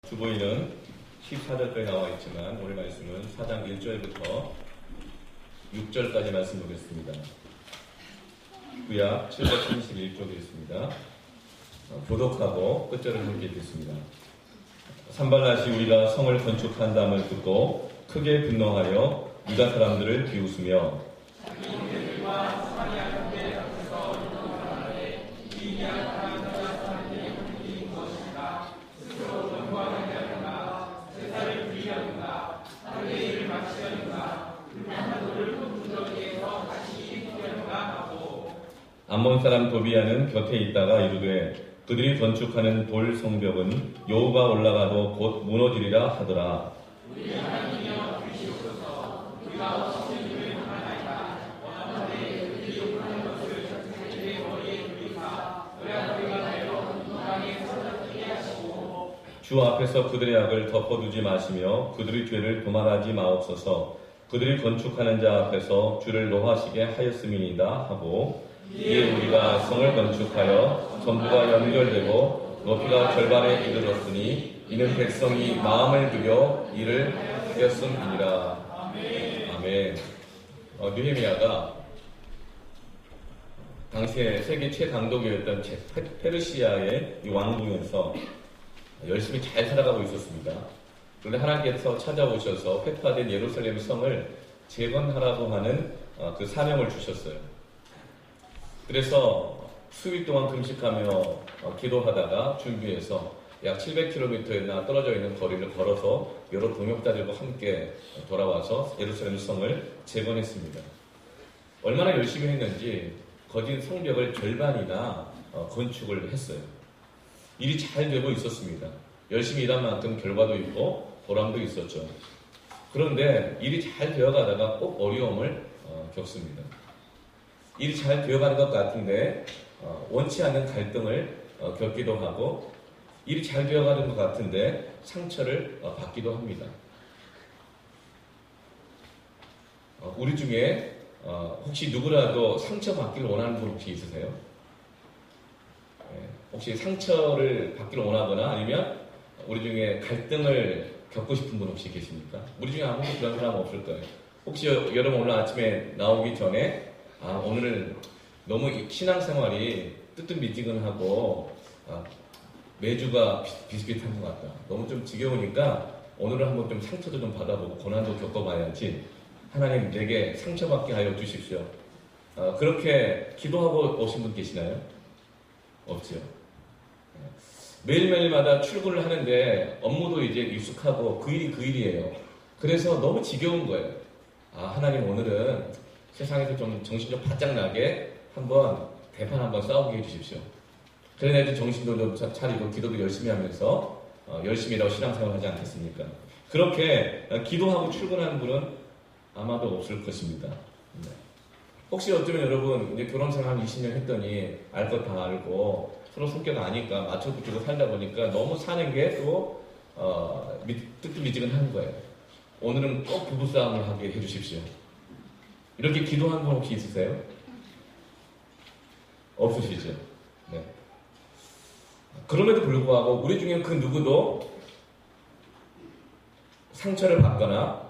주보에는 14절까지 나와 있지만 오늘 말씀은 4장 1절부터 6절까지 말씀 보겠습니다. 구약 731쪽에 있습니다. 교독하고 끝절을 함께 읽겠습니다. 산발랏이 우리가 성을 건축한다함을 듣고 크게 분노하여 유다 사람들을 비웃으며 암몬 사람 도비아는 곁에 있다가 이르되 그들이 건축하는 돌 성벽은 여호가 올라가도 곧 무너지리라 하더라. 주 앞에서 그들의 악을 덮어두지 마시며 그들의 죄를 도말하지 마옵소서. 그들이 건축하는 자 앞에서 주를 노하시게 하였음이니이다 하고 이에 우리가 성을 건축하여 전부가 연결되고 높이가 절반에 이르렀으니 이는 백성이 마음을 들여 이를 하였음이니라. 아멘. 느헤미야가 당시에 세계 최강독이었던 페르시아의 이 왕궁에서 열심히 잘 살아가고 있었습니다. 그런데 하나님께서 찾아오셔서 회파된 예루살렘 성을 재건하라고 하는 그 사명을 주셨어요. 그래서 수일 동안 금식하며 기도하다가 준비해서 약 700km나 떨어져 있는 거리를 걸어서 여러 동역자들과 함께 돌아와서 예루살렘 성을 재건했습니다. 얼마나 열심히 했는지 거진 성벽을 절반이나 건축을 했어요. 일이 잘 되고 있었습니다. 열심히 일한 만큼 결과도 있고 보람도 있었죠. 그런데 일이 잘 되어가다가 꼭 어려움을 겪습니다. 일이 잘 되어가는 것 같은데 원치 않는 갈등을 겪기도 하고 일이 잘 되어가는 것 같은데 상처를 받기도 합니다. 우리 중에 혹시 누구라도 상처받기를 원하는 분 혹시 있으세요? 혹시 상처를 받기를 원하거나 아니면 우리 중에 갈등을 겪고 싶은 분 혹시 계십니까? 우리 중에 아무도 그런 사람 없을 거예요. 혹시 여러분 오늘 아침에 나오기 전에 오늘 너무 신앙생활이 뜨뜻미지근하고 매주가 비슷비슷한 것 같다. 너무 좀 지겨우니까 오늘은 한번 좀 상처도 좀 받아보고 고난도 겪어봐야지. 하나님 내게 상처받게 하여 주십시오. 그렇게 기도하고 오신 분 계시나요? 없죠. 매일매일마다 출근을 하는데 업무도 이제 익숙하고 그 일이 그 일이에요. 그래서 너무 지겨운 거예요. 하나님 오늘은 세상에서 좀 정신 좀 바짝 나게 한번 대판 한번 싸우게 해주십시오. 그런 애들 정신도 좀 차리고 기도도 열심히 하면서 열심히 일하고 신앙생활 하지 않겠습니까? 그렇게 기도하고 출근하는 분은 아마도 없을 것입니다. 네. 혹시 어쩌면 여러분 이제 결혼생활 한 20년 했더니 알 것 다 알고 서로 성격 아니까 맞춰붙이고 살다 보니까 너무 사는 게 또 뜨뜻미지근한 거예요. 오늘은 꼭 부부싸움을 하게 해주십시오. 이렇게 기도한 분 혹시 있으세요? 없으시죠? 네. 그럼에도 불구하고 우리 중에 그 누구도 상처를 받거나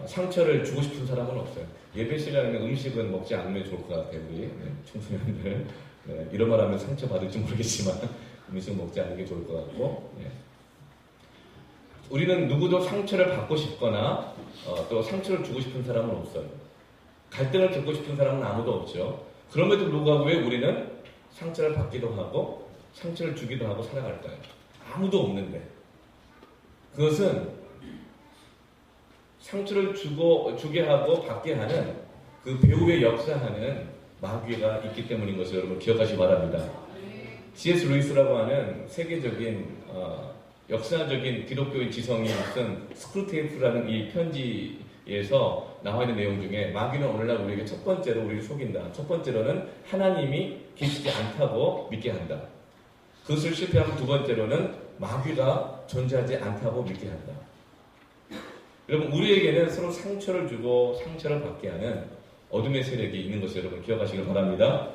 상처를 주고 싶은 사람은 없어요. 예배 시간에는 음식은 먹지 않으면 좋을 것 같아요. 우리 청소년들. 네, 이런 말 하면 상처 받을지 모르겠지만 음식 먹지 않는 게 좋을 것 같고 네. 우리는 누구도 상처를 받고 싶거나 또 상처를 주고 싶은 사람은 없어요. 갈등을 겪고 싶은 사람은 아무도 없죠. 그럼에도 불구하고 왜 우리는 상처를 받기도 하고 상처를 주기도 하고 살아갈까요? 아무도 없는데. 그것은 상처를 주게 하고 받게 하는 그 배후에 역사하는 마귀가 있기 때문인 것을 여러분 기억하시기 바랍니다. C.S. 루이스라고 하는 세계적인 역사적인 기독교인 지성이 쓴 스크루테이프라는 이 편지에서 나와 있는 내용 중에 마귀는 오늘날 우리에게 첫 번째로 우리를 속인다. 첫 번째로는 하나님이 계시지 않다고 믿게 한다. 그것을 실패하면 두 번째로는 마귀가 존재하지 않다고 믿게 한다. 여러분 우리에게는 서로 상처를 주고 상처를 받게 하는 어둠의 세력이 있는 것을 여러분 기억하시길 바랍니다.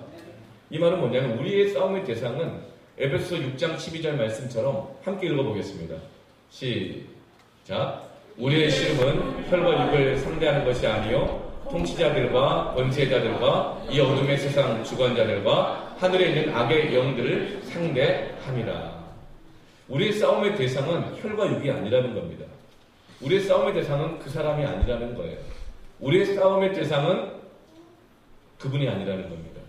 이 말은 뭐냐면 우리의 싸움의 대상은 에베소 6장 12절 말씀처럼 함께 읽어보겠습니다. 시작. 우리의 씨름은 혈과 육을 상대하는 것이 아니요 통치자들과 권세자들과 이 어둠의 세상 주관자들과 하늘에 있는 악의 영들을 상대함이라. 우리의 싸움의 대상은 혈과 육이 아니라는 겁니다. 우리의 싸움의 대상은 그 사람이 아니라는 거예요. 우리의 싸움의 대상은 그분이 아니라는 겁니다.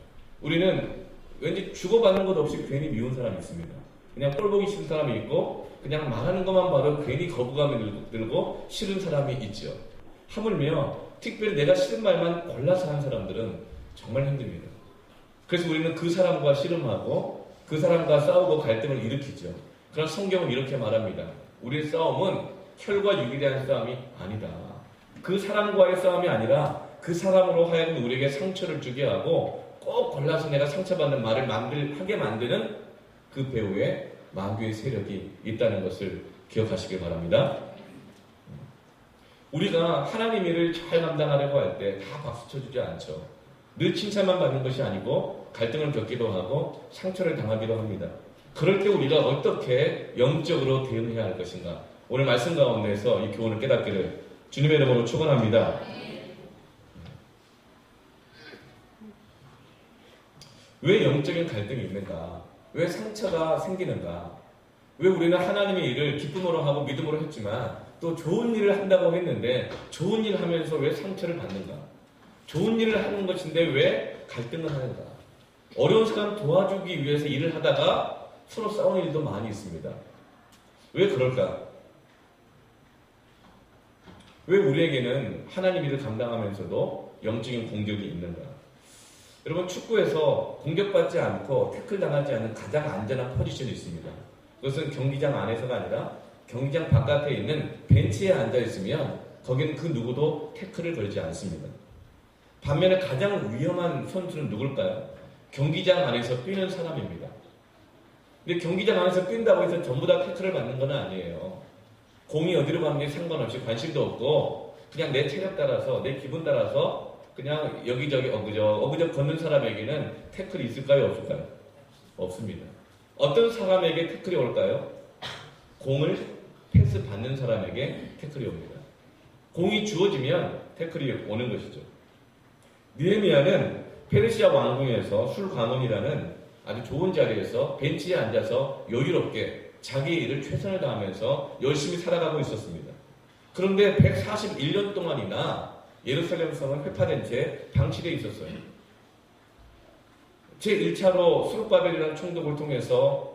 우리는 왠지 주고받는 것 없이 괜히 미운 사람이 있습니다. 그냥 꼴 보기 싫은 사람이 있고 그냥 말하는 것만 봐도 괜히 거부감이 들고 싫은 사람이 있죠. 하물며 특별히 내가 싫은 말만 골라서 하는 사람들은 정말 힘듭니다. 그래서 우리는 그 사람과 씨름하고 그 사람과 싸우고 갈등을 일으키죠. 그러나 성경은 이렇게 말합니다. 우리의 싸움은 혈과 육에 대한 싸움이 아니다. 그 사람과의 싸움이 아니라 그 사람으로 하여금 우리에게 상처를 주게 하고 꼭 골라서 내가 상처받는 말을 하게 만드는 그 배후에 마귀의 세력이 있다는 것을 기억하시길 바랍니다. 우리가 하나님 일을 잘 감당하려고 할 때 다 박수 쳐주지 않죠. 늘 칭찬만 받는 것이 아니고 갈등을 겪기도 하고 상처를 당하기도 합니다. 그럴 때 우리가 어떻게 영적으로 대응해야 할 것인가? 오늘 말씀 가운데서 이 교훈을 깨닫기를 주님의 이름으로 축원합니다. 왜 영적인 갈등이 있는가? 왜 상처가 생기는가? 왜 우리는 하나님의 일을 기쁨으로 하고 믿음으로 했지만 또 좋은 일을 한다고 했는데 좋은 일 하면서 왜 상처를 받는가? 좋은 일을 하는 것인데 왜 갈등을 하는가? 어려운 사람 도와주기 위해서 일을 하다가 서로 싸우는 일도 많이 있습니다. 왜 그럴까? 왜 우리에게는 하나님 일을 감당하면서도 영적인 공격이 있는가? 여러분, 축구에서 공격받지 않고 태클 당하지 않는 가장 안전한 포지션이 있습니다. 그것은 경기장 안에서가 아니라 경기장 바깥에 있는 벤치에 앉아 있으면 거기는 그 누구도 태클을 걸지 않습니다. 반면에 가장 위험한 선수는 누굴까요? 경기장 안에서 뛰는 사람입니다. 근데 경기장 안에서 뛴다고 해서 전부 다 태클을 받는 건 아니에요. 공이 어디로 가는지 상관없이 관심도 없고 그냥 내 체력 따라서 내 기분 따라서 그냥 여기저기 어그적 걷는 사람에게는 태클이 있을까요? 없을까요? 없습니다. 어떤 사람에게 태클이 올까요? 공을 패스 받는 사람에게 태클이 옵니다. 공이 주어지면 태클이 오는 것이죠. 느헤미야는 페르시아 왕궁에서 술광원이라는 아주 좋은 자리에서 벤치에 앉아서 여유롭게 자기의 일을 최선을 다하면서 열심히 살아가고 있었습니다. 그런데 141년 동안이나 예루살렘 성은 회파된 채 방치되어 있었어요. 제1차로 수룹바벨이라는 총독을 통해서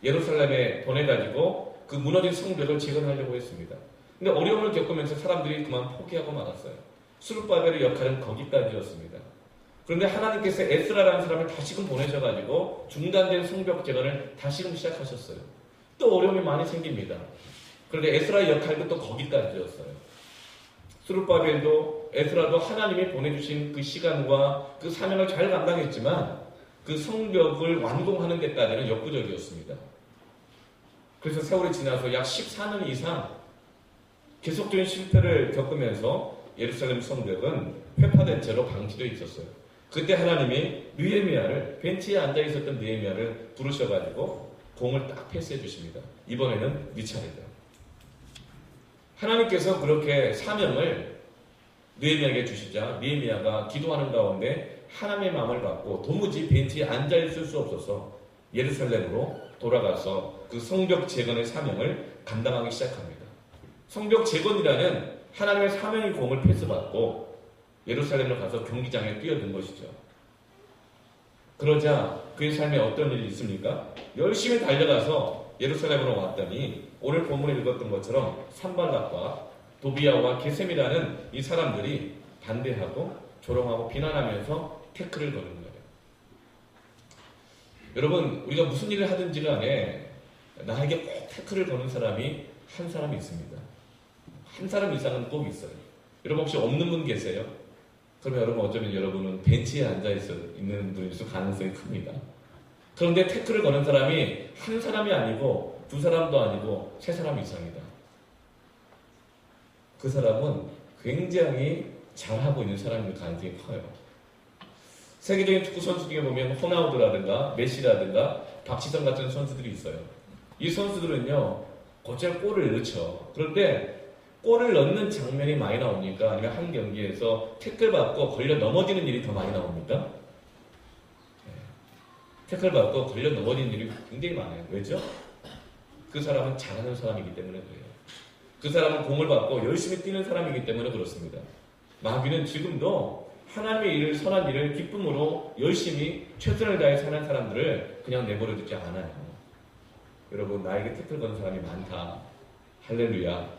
예루살렘에 보내가지고 그 무너진 성벽을 재건하려고 했습니다. 근데 어려움을 겪으면서 사람들이 그만 포기하고 말았어요. 수룹바벨의 역할은 거기까지였습니다. 그런데 하나님께서 에스라라는 사람을 다시금 보내셔가지고 중단된 성벽 재건을 다시금 시작하셨어요. 또 어려움이 많이 생깁니다. 그런데 에스라의 역할도 또 거기까지였어요. 수룹바벨도 에스라도 하나님이 보내주신 그 시간과 그 사명을 잘 감당했지만 그 성벽을 완공하는 데까지는 역부족이었습니다. 그래서 세월이 지나서 약 14년 이상 계속적인 실패를 겪으면서 예루살렘 성벽은 회파된 채로 방치되어 있었어요. 그때 하나님이 느헤미야를 벤치에 앉아 있었던 느헤미야를 부르셔가지고 공을 딱 패스해 주십니다. 이번에는 네 차례다. 하나님께서 그렇게 사명을 느헤미야에게 주시자 느헤미야가 기도하는 가운데 하나님의 마음을 받고 도무지 벤치에 앉아 있을 수 없어서 예루살렘으로 돌아가서 그 성벽 재건의 사명을 감당하기 시작합니다. 성벽 재건이라는 하나님의 사명의 공을 패스받고 예루살렘으로 가서 경기장에 뛰어든 것이죠. 그러자 그의 삶에 어떤 일이 있습니까? 열심히 달려가서 예루살렘으로 왔더니 오늘 본문에 읽었던 것처럼 산발락과 도비야와 게셈이라는 이 사람들이 반대하고 조롱하고 비난하면서 태클을 거는 거예요. 여러분, 우리가 무슨 일을 하든지 간에 나에게 꼭 태클을 거는 사람이 한 사람이 있습니다. 한 사람 이상은 꼭 있어요. 여러분 혹시 없는 분 계세요? 그러면 여러분 어쩌면 여러분은 벤치에 앉아 있는 분일 수 가능성이 큽니다. 그런데 태클을 거는 사람이 한 사람이 아니고 두 사람도 아니고 세 사람 이상이다. 그 사람은 굉장히 잘하고 있는 사람일 가능성이 커요. 세계적인 축구 선수 중에 보면 호나우두라든가 메시라든가 박지성 같은 선수들이 있어요. 이 선수들은요 곧잘 골을 넣죠. 그런데 골을 넣는 장면이 많이 나옵니까? 아니면 한 경기에서 태클 받고 걸려 넘어지는 일이 더 많이 나옵니까? 태클 받고 걸려 넘어지는 일이 굉장히 많아요. 왜죠? 그 사람은 잘하는 사람이기 때문에 그래요. 그 사람은 공을 받고 열심히 뛰는 사람이기 때문에 그렇습니다. 마귀는 지금도 하나님의 일을, 선한 일을 기쁨으로 열심히 최선을 다해 사는 사람들을 그냥 내버려 두지 않아요. 여러분, 나에게 태클 거는 사람이 많다. 할렐루야.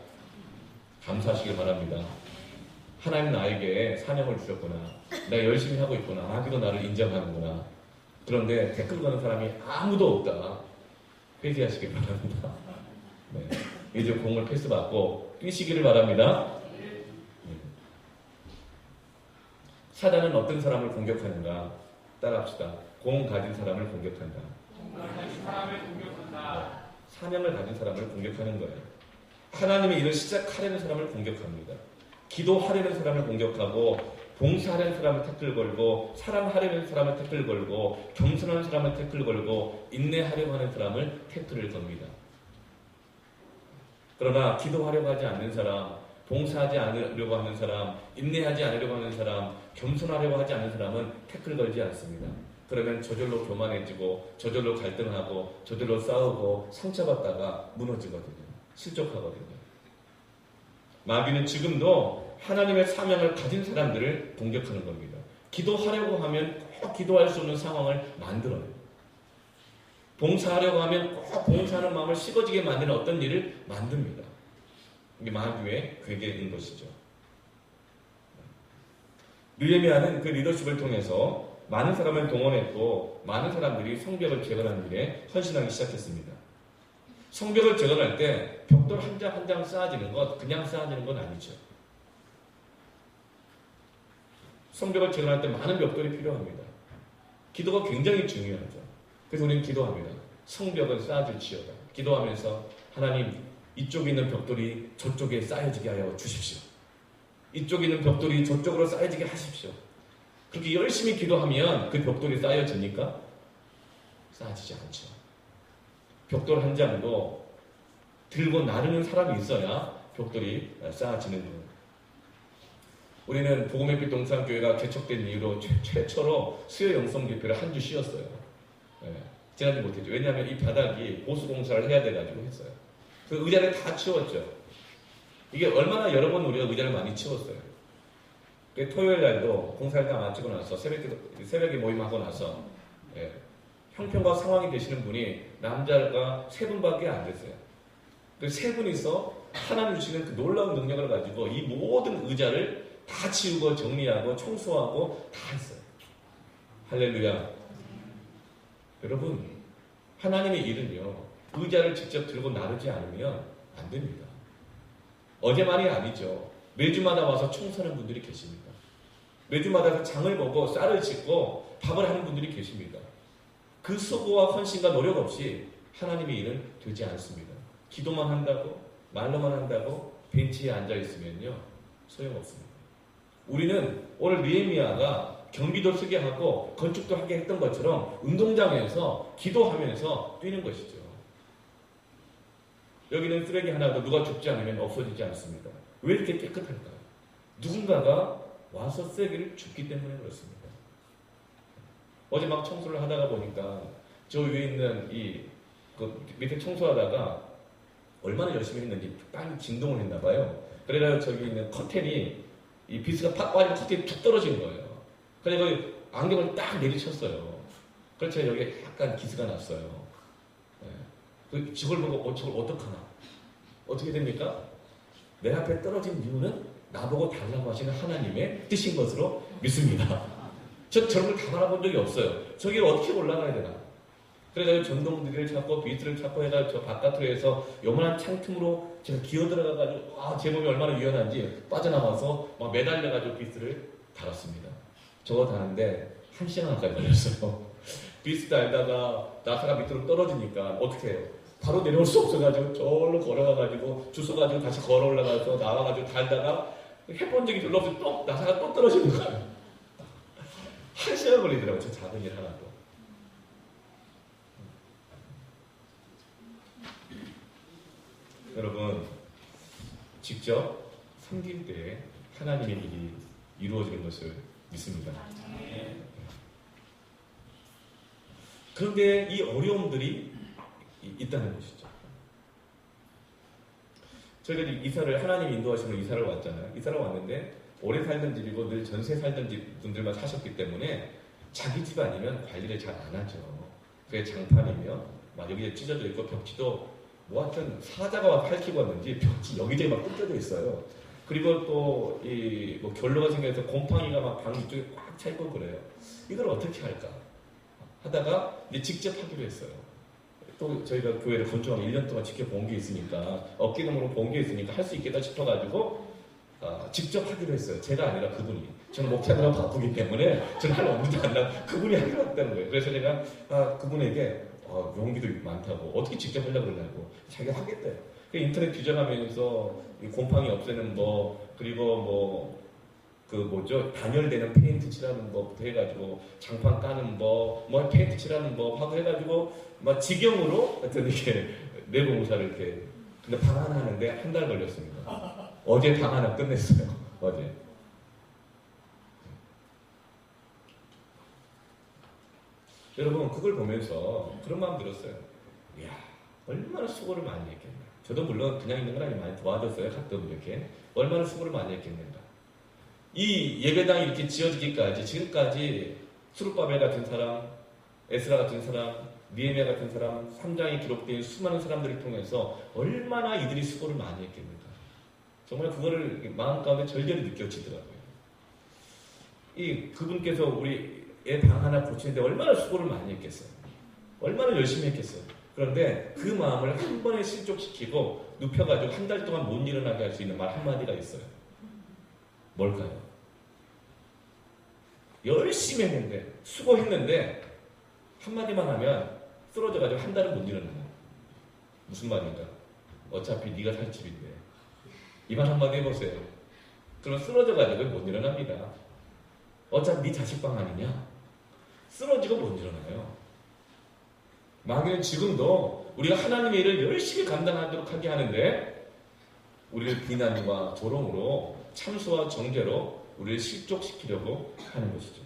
감사하시길 바랍니다. 하나님 나에게 사명을 주셨구나. 내가 열심히 하고 있구나. 마귀도 나를 인정하는구나. 그런데 태클 거는 사람이 아무도 없다. 회개하시길 바랍니다. 네. 이제 공을 패스받고 뛰시기를 바랍니다. 사단은 어떤 사람을 공격하는가? 따라합시다. 공 가진 사람을 공격한다. 사명을 가진 사람을 공격하는 거예요. 하나님의 일을 시작하려는 사람을 공격합니다. 기도하려는 사람을 공격하고, 봉사하려는 사람을 태클 걸고, 사랑하려는 사람을 태클 걸고, 겸손한 사람을 태클 걸고, 인내하려고 하는 사람을 태클을 겁니다. 그러나 기도하려고 하지 않는 사람, 봉사하지 않으려고 하는 사람, 인내하지 않으려고 하는 사람, 겸손하려고 하지 않는 사람은 태클 걸지 않습니다. 그러면 저절로 교만해지고, 저절로 갈등하고, 저절로 싸우고, 상처받다가 무너지거든요. 실족하거든요. 마귀는 지금도 하나님의 사명을 가진 사람들을 공격하는 겁니다. 기도하려고 하면 꼭 기도할 수 없는 상황을 만들어요. 봉사하려고 하면 꼭 봉사하는 마음을 식어지게 만드는 어떤 일을 만듭니다. 이게 마귀의 괴계인 것이죠. 느헤미야는 그 리더십을 통해서 많은 사람을 동원했고, 많은 사람들이 성벽을 재건하는 일에 헌신하기 시작했습니다. 성벽을 재건할 때 벽돌 한 장 한 장 쌓아지는 것, 그냥 쌓아지는 건 아니죠. 성벽을 재건할 때 많은 벽돌이 필요합니다. 기도가 굉장히 중요하죠. 그래서 우리는 기도합니다. 성벽은 쌓아질지어다. 기도하면서 하나님, 이쪽에 있는 벽돌이 저쪽에 쌓여지게 하여 주십시오. 이쪽에 있는 벽돌이 저쪽으로 쌓여지게 하십시오. 그렇게 열심히 기도하면 그 벽돌이 쌓여집니까? 쌓여지지 않죠. 벽돌 한 장도 들고 나르는 사람이 있어야 벽돌이 쌓아지는 거예요. 우리는 복음의 빛 동산교회가 개척된 이후로 최초로 수요 영성 집회를 한 주 쉬었어요. 지난주 못했죠. 왜냐하면 이 바닥이 보수공사를 해야 돼가지고 했어요. 그 의자를 다 치웠죠. 이게 얼마나 여러 번 우리가 의자를 많이 치웠어요. 토요일 날도 공사를 다 마치고 나서 새벽에 모임하고 나서 형편과 상황이 되시는 분이 남자가 3분밖에 안 됐어요. 그 3분이서 하나님 주시는 그 놀라운 능력을 가지고 이 모든 의자를 다 치우고 정리하고 청소하고 다 했어요. 할렐루야. 여러분, 하나님의 일은요, 의자를 직접 들고 나르지 않으면 안 됩니다. 어제만이 아니죠. 매주마다 와서 청소하는 분들이 계십니다. 매주마다 장을 보고 쌀을 씻고 밥을 하는 분들이 계십니다. 그 수고와 헌신과 노력 없이 하나님의 일은 되지 않습니다. 기도만 한다고, 말로만 한다고 벤치에 앉아 있으면요, 소용없습니다. 우리는 오늘 느헤미야가 경비도 쓰게 하고 건축도 하게 했던 것처럼 운동장에서 기도하면서 뛰는 것이죠. 여기는 쓰레기 하나도 누가 줍지 않으면 없어지지 않습니다. 왜 이렇게 깨끗할까요? 누군가가 와서 쓰레기를 줍기 때문에 그렇습니다. 어제 막 청소를 하다가 보니까 저 위에 있는 그 밑에 청소하다가 얼마나 열심히 했는지 땅이 진동을 했나 봐요. 그래서 저기 있는 커튼이 이 비스가 팍 빠지고 커튼이 툭 떨어진 거예요. 그래서 안경을 딱 내리쳤어요. 그래서 여기 약간 기스가 났어요. 네. 저걸 보고 저걸 어떡하나? 어떻게 됩니까? 내 앞에 떨어진 이유는 나보고 달라고 하시는 하나님의 뜻인 것으로 믿습니다. 저런 걸 다 바라본 적이 없어요. 저기를 어떻게 올라가야 되나? 그래서 전동들을 찾고 비트를 찾고 해서 저 바깥으로 해서 요만한 창틈으로 제가 기어 들어가가지고 제 몸이 얼마나 유연한지 빠져나와서 막 매달려가지고 비트를 달았습니다. 저거 다는데 1시간 가까이 걸렸어요. 비트 달다가 나사가 밑으로 떨어지니까 어떻게 해요? 바로 내려올 수 없어가지고 저로 걸어가가지고 주워가지고 다시 걸어 올라가서 나와가지고 달다가 해본 적이 별로 없어서 또 나사가 또 떨어지는 거예요. 1시간 걸리더라고요. 저 작은 일 하나도. 여러분, 직접 섬길 때 하나님의 일이 이루어지는 것을 믿습니다. 그런데 이 어려움들이 있다는 것이죠. 저희가 이사를, 하나님 인도하시는 이사를 왔잖아요. 이사를 왔는데 오래 살던 집이고 늘 전세 살던 집 분들만 사셨기 때문에 자기 집 아니면 관리를 잘 안 하죠. 그게 장판이며 막 여기에 찢어져 있고 벽지도 뭐 하여튼 사자가 막 핥히고 왔는지 벽지 여기저기 막 뜯겨져 있어요. 그리고 또 이 뭐 결로가 생겨서 곰팡이가 막 방 이쪽에 꽉 차 있고 그래요. 이걸 어떻게 할까 하다가 이제 직접 하기로 했어요. 또 저희가 교회를 건축하고 1년 동안 지켜본 게 있으니까 어깨동무로 본 게 있으니까 할 수 있겠다 싶어가지고 직접 하기로 했어요. 제가 아니라 그분이. 저는 목회하느라 바쁘기 때문에 저는 할 엄두도 안 나고 그분이 하기로 했다는 거예요. 그래서 제가 그분에게 용기도 많다고 어떻게 직접 하려고 그러냐고 자기가 하겠대요. 인터넷 뒤져가면서 곰팡이 없애는 거 그리고 단열되는 페인트 칠하는 것부터 해가지고 장판 까는 거 페인트 칠하는 거 하고 해가지고 막 직영으로 하여튼 이렇게 내부공사를 이렇게 근데 방 하나 하는데 한 달 걸렸습니다. 어제 방 하나 끝냈어요. 어제. 여러분 그걸 보면서 그런 마음 들었어요. 이야 얼마나 수고를 많이 했겠나. 저도 물론 그냥 있는 건 아니고 많이 도와줬어요. 가끔 이렇게. 얼마나 수고를 많이 했겠는가. 이 예배당이 이렇게 지어지기까지 지금까지 수룹바벨 같은 사람, 에스라 같은 사람, 니에미야 같은 사람, 3장에 기록된 수많은 사람들을 통해서 얼마나 이들이 수고를 많이 했겠는가. 정말 그거를 마음 가운데 절절히 느껴지더라고요. 그분께서 우리의 방 하나 고치는데 얼마나 수고를 많이 했겠어요. 얼마나 열심히 했겠어요. 그런데 그 마음을 한 번에 실족시키고 눕혀가지고 한 달 동안 못 일어나게 할 수 있는 말 한마디가 있어요. 뭘까요? 열심히 했는데 수고했는데 한마디만 하면 쓰러져가지고 한 달은 못 일어나요. 무슨 말인가? 어차피 네가 살 집인데 이 말 한마디 해보세요. 그럼 쓰러져가지고 못 일어납니다. 어차피 네 자식 방 아니냐? 쓰러지고 못 일어나요. 마귀는 지금도 우리가 하나님의 일을 열심히 감당하도록 하게 하는데 우리를 비난과 조롱으로 참수와 정죄로 우리를 실족시키려고 하는 것이죠.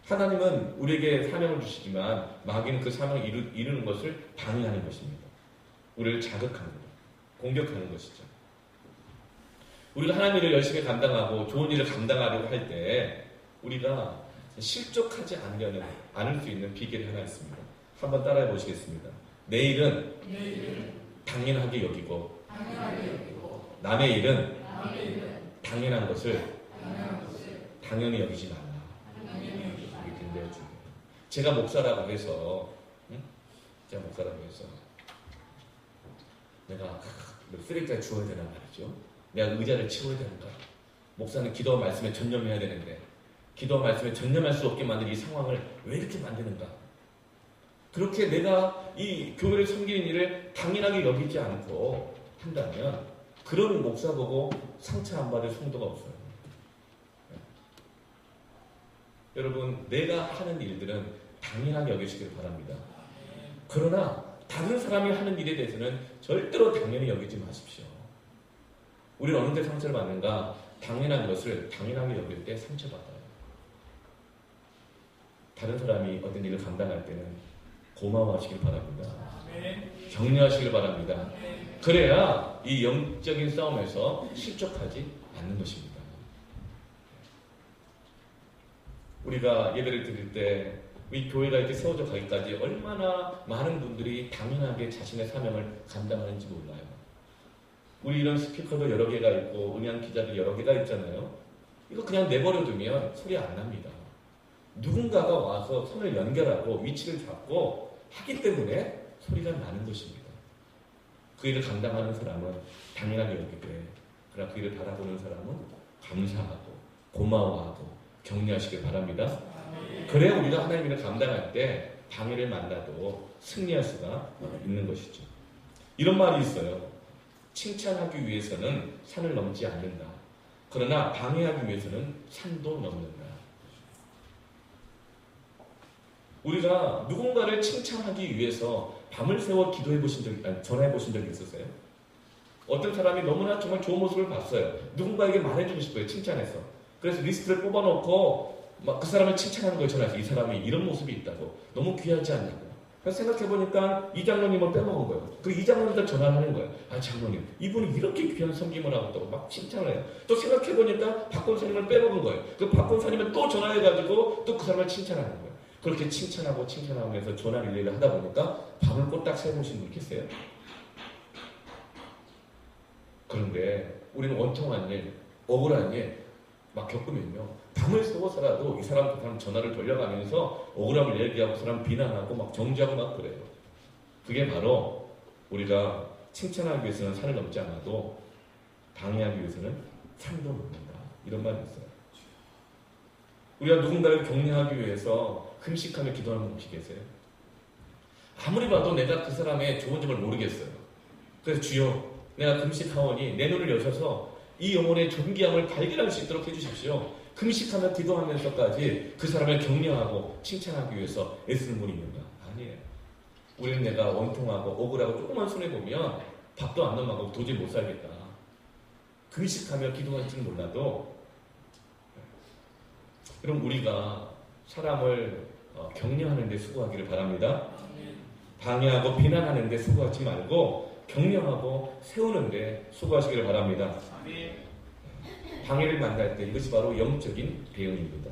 하나님은 우리에게 사명을 주시지만 마귀는 그 사명을 이루는 것을 방해하는 것입니다. 우리를 자극하는 것, 공격하는 것이죠. 우리가 하나님의 일을 열심히 감당하고 좋은 일을 감당하려고 할 때 우리가 실족하지 않을 수 있는 비결이 하나 있습니다. 한번 따라해 보시겠습니다. 내일은 당연하게 여기고 남의 일은 당연한 것을 당연히 여기지 말라. 이게 굉장히 중요해요. 제가 목사라고 해서 내가 쓰레기까지 주워야 되나 말이죠. 내가 의자를 치워야 되는가. 목사는 기도와 말씀에 전념해야 되는데 기도와 말씀에 전념할 수 없게 만든 이 상황을 왜 이렇게 만드는가. 그렇게 내가 이 교회를 섬기는 일을 당연하게 여기지 않고 한다면 그런 목사 보고 상처 안 받을 성도가 없어요. 여러분 내가 하는 일들은 당연하게 여기시길 바랍니다. 그러나 다른 사람이 하는 일에 대해서는 절대로 당연히 여기지 마십시오. 우리는 어느 때 상처를 받는가? 당연한 것을 당연하게 여길 때 상처받아요. 다른 사람이 어떤 일을 감당할 때는 고마워하시길 바랍니다. 격려하시길 바랍니다. 그래야 이 영적인 싸움에서 실족하지 않는 것입니다. 우리가 예배를 드릴 때 이 교회가 이렇게 세워져 가기까지 얼마나 많은 분들이 당연하게 자신의 사명을 감당하는지 몰라요. 우리 이런 스피커도 여러 개가 있고 음향 기자도 여러 개가 있잖아요. 이거 그냥 내버려두면 소리 안 납니다. 누군가가 와서 손을 연결하고 위치를 잡고 하기 때문에 소리가 나는 것입니다. 그 일을 감당하는 사람은 당연하게 여기되 그러나 그 일을 바라보는 사람은 감사하고 고마워하고 격려하시길 바랍니다. 그래야 우리가 하나님의 일을 감당할 때 방해를 만나도 승리할 수가 있는 것이죠. 이런 말이 있어요. 칭찬하기 위해서는 산을 넘지 않는다. 그러나 방해하기 위해서는 산도 넘는다. 우리가 누군가를 칭찬하기 위해서 밤을 새워 기도해 보신 전화해 보신 적이 있었어요? 어떤 사람이 너무나 정말 좋은 모습을 봤어요. 누군가에게 말해주고 싶어요. 칭찬해서. 그래서 리스트를 뽑아놓고 막 그 사람을 칭찬하는 거예요. 전화해서 이 사람이 이런 모습이 있다고. 너무 귀하지 않냐고. 그래서 생각해보니까 이 장로님을 빼먹은 거예요. 그 이 장로님한테 전화를 하는 거예요. 아, 장로님, 이분이 이렇게 귀한 섬김을 하고 있다고 막 칭찬을 해요. 또 생각해보니까 박 권사님을 빼먹은 거예요. 그 박 권사님은 또 전화해가지고 또 그 사람을 칭찬하는 거예요. 그렇게 칭찬하고 칭찬하면서 전화 릴레이를 하다 보니까 밥을 꼬딱 세우신 분 계세요. 그런데 우리는 원통한 일, 억울한 일 막 겪으면요. 밤을 새워서라도 이 사람 그 사람 전화를 돌려가면서 억울함을 얘기하고 그 사람 비난하고 막 정죄하고 막 그래요. 그게 바로 우리가 칭찬하기 위해서는 산을 넘지 않아도 방해하기 위해서는 산도 넘는다. 이런 말이 있어요. 우리가 누군가를 격려하기 위해서 금식하며 기도하는 분 혹시 계세요? 아무리 봐도 내가 그 사람의 좋은 점을 모르겠어요. 그래서 주여, 내가 금식하오니 내 눈을 여셔서 이 영혼의 존귀함을 발견할 수 있도록 해주십시오. 금식하며 기도하면서까지 그 사람을 격려하고 칭찬하기 위해서 애쓰는 분이 있는가? 아니에요. 우리는 내가 원통하고 억울하고 조금만 손해보면 밥도 안 넘어가고 도저히 못 살겠다. 금식하며 기도할지는 몰라도 그럼 우리가 사람을 격려하는 데 수고하기를 바랍니다. 방해하고 비난하는 데 수고하지 말고 격려하고 세우는 데 수고하시기를 바랍니다. 방해를 만날 때 이것이 바로 영적인 대응입니다.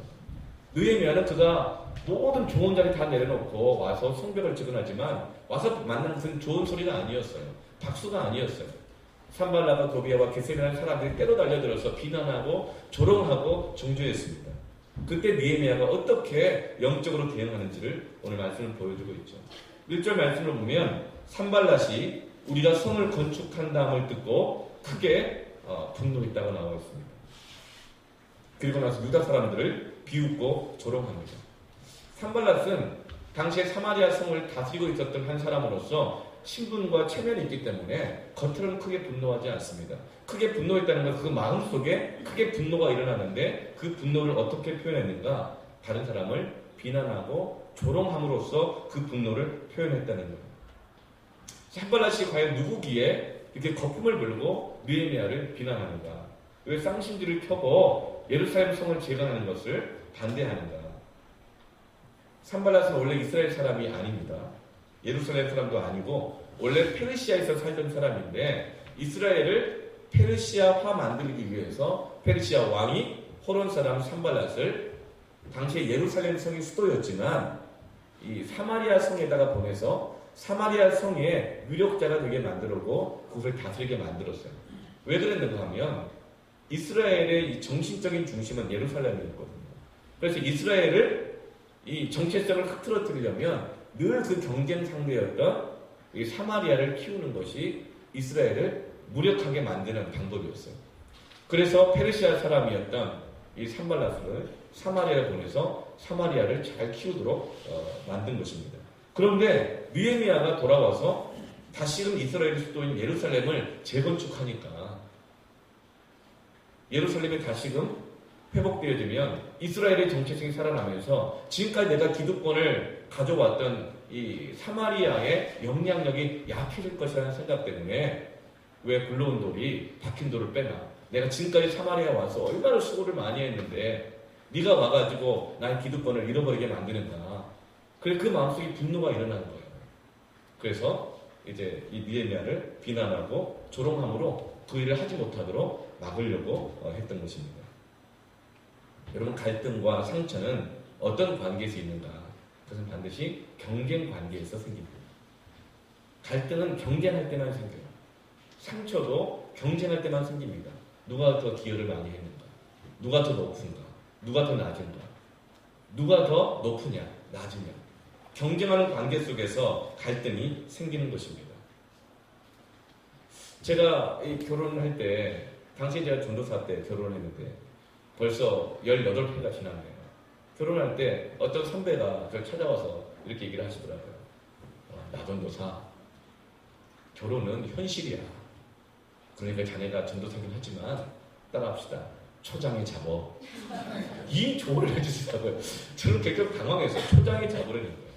느헤미야는 그가 모든 좋은 자리 다 내려놓고 와서 성벽을 재건하지만 와서 만난 것은 좋은 소리가 아니었어요. 박수가 아니었어요. 산발라가 도비아와 게셈이라는 사람들이 때로 달려들어서 비난하고 조롱하고 정죄했습니다. 그때 느헤미야가 어떻게 영적으로 대응하는지를 오늘 말씀을 보여주고 있죠. 1절 말씀을 보면 산발랏이 우리가 성을 건축한다음을 듣고 크게 분노했다고 나와 있습니다. 그리고 나서 유다 사람들을 비웃고 조롱합니다. 산발랏은 당시에 사마리아 성을 다스리고 있었던 한 사람으로서 신분과 체면이 있기 때문에 겉으로는 크게 분노하지 않습니다. 크게 분노했다는 건 그 마음속에 크게 분노가 일어나는데 그 분노를 어떻게 표현했는가? 다른 사람을 비난하고 조롱함으로써 그 분노를 표현했다는 거예요. 산발랏이 과연 누구기에 이렇게 거품을 불고 느헤미야를 비난하는가? 왜 쌍심지를 펴고 예루살렘 성을 재건하는 것을 반대하는가? 산발랏은 원래 이스라엘 사람이 아닙니다. 예루살렘 사람도 아니고 원래 페르시아에서 살던 사람인데 이스라엘을 페르시아화 만들기 위해서 페르시아 왕이 호론 사람 산발랏을 당시에 예루살렘 성이 수도였지만 이 사마리아 성에다가 보내서 사마리아 성의 유력자가 되게 만들고 그것을 다스리게 만들었어요. 왜 그랬는가 하면 이스라엘의 이 정신적인 중심은 예루살렘이었거든요. 그래서 이스라엘을 이 정체성을 흐트러뜨리려면 늘 그 경쟁 상대였던 이 사마리아를 키우는 것이 이스라엘을 무력하게 만드는 방법이었어요. 그래서 페르시아 사람이었던 이 산발랏을 사마리아에 보내서 사마리아를 잘 키우도록 만든 것입니다. 그런데 느헤미야가 돌아와서 다시금 이스라엘 수도인 예루살렘을 재건축하니까 예루살렘이 다시금 회복되어지면 이스라엘의 정체성이 살아나면서 지금까지 내가 기득권을 가져왔던 이 사마리아의 영향력이 약해질 것이라는 생각 때문에 왜 굴러온 돌이 박힌 돌을 빼나? 내가 지금까지 사마리아 와서 얼마나 수고를 많이 했는데 네가 와가지고 나의 기득권을 잃어버리게 만드는가? 그래서 그 마음속에 분노가 일어나는 거예요. 그래서 이제 이 느헤미야를 비난하고 조롱함으로 그 일을 하지 못하도록 막으려고 했던 것입니다. 여러분, 갈등과 상처는 어떤 관계에서 있는가? 그것은 반드시 경쟁 관계에서 생깁니다. 갈등은 경쟁할 때만 생겨요. 상처도 경쟁할 때만 생깁니다. 누가 더 기여를 많이 했는가? 누가 더 높은가? 누가 더 낮은가? 누가 더 높으냐? 낮으냐? 경쟁하는 관계 속에서 갈등이 생기는 것입니다. 제가 이 결혼을 할 때, 당시에 제가 전도사 때 결혼을 했는데 벌써 18회가 지났네요. 결혼할 때 어떤 선배가 저를 찾아와서 이렇게 얘기를 하시더라고요. 나 전도사, 결혼은 현실이야. 그러니까 자네가 전도사긴 하지만 따라합시다. 초장에 잡어. 이 조언을 해주시더라고요. 저는 굉장히 당황해서 초장에 잡으라는 거예요.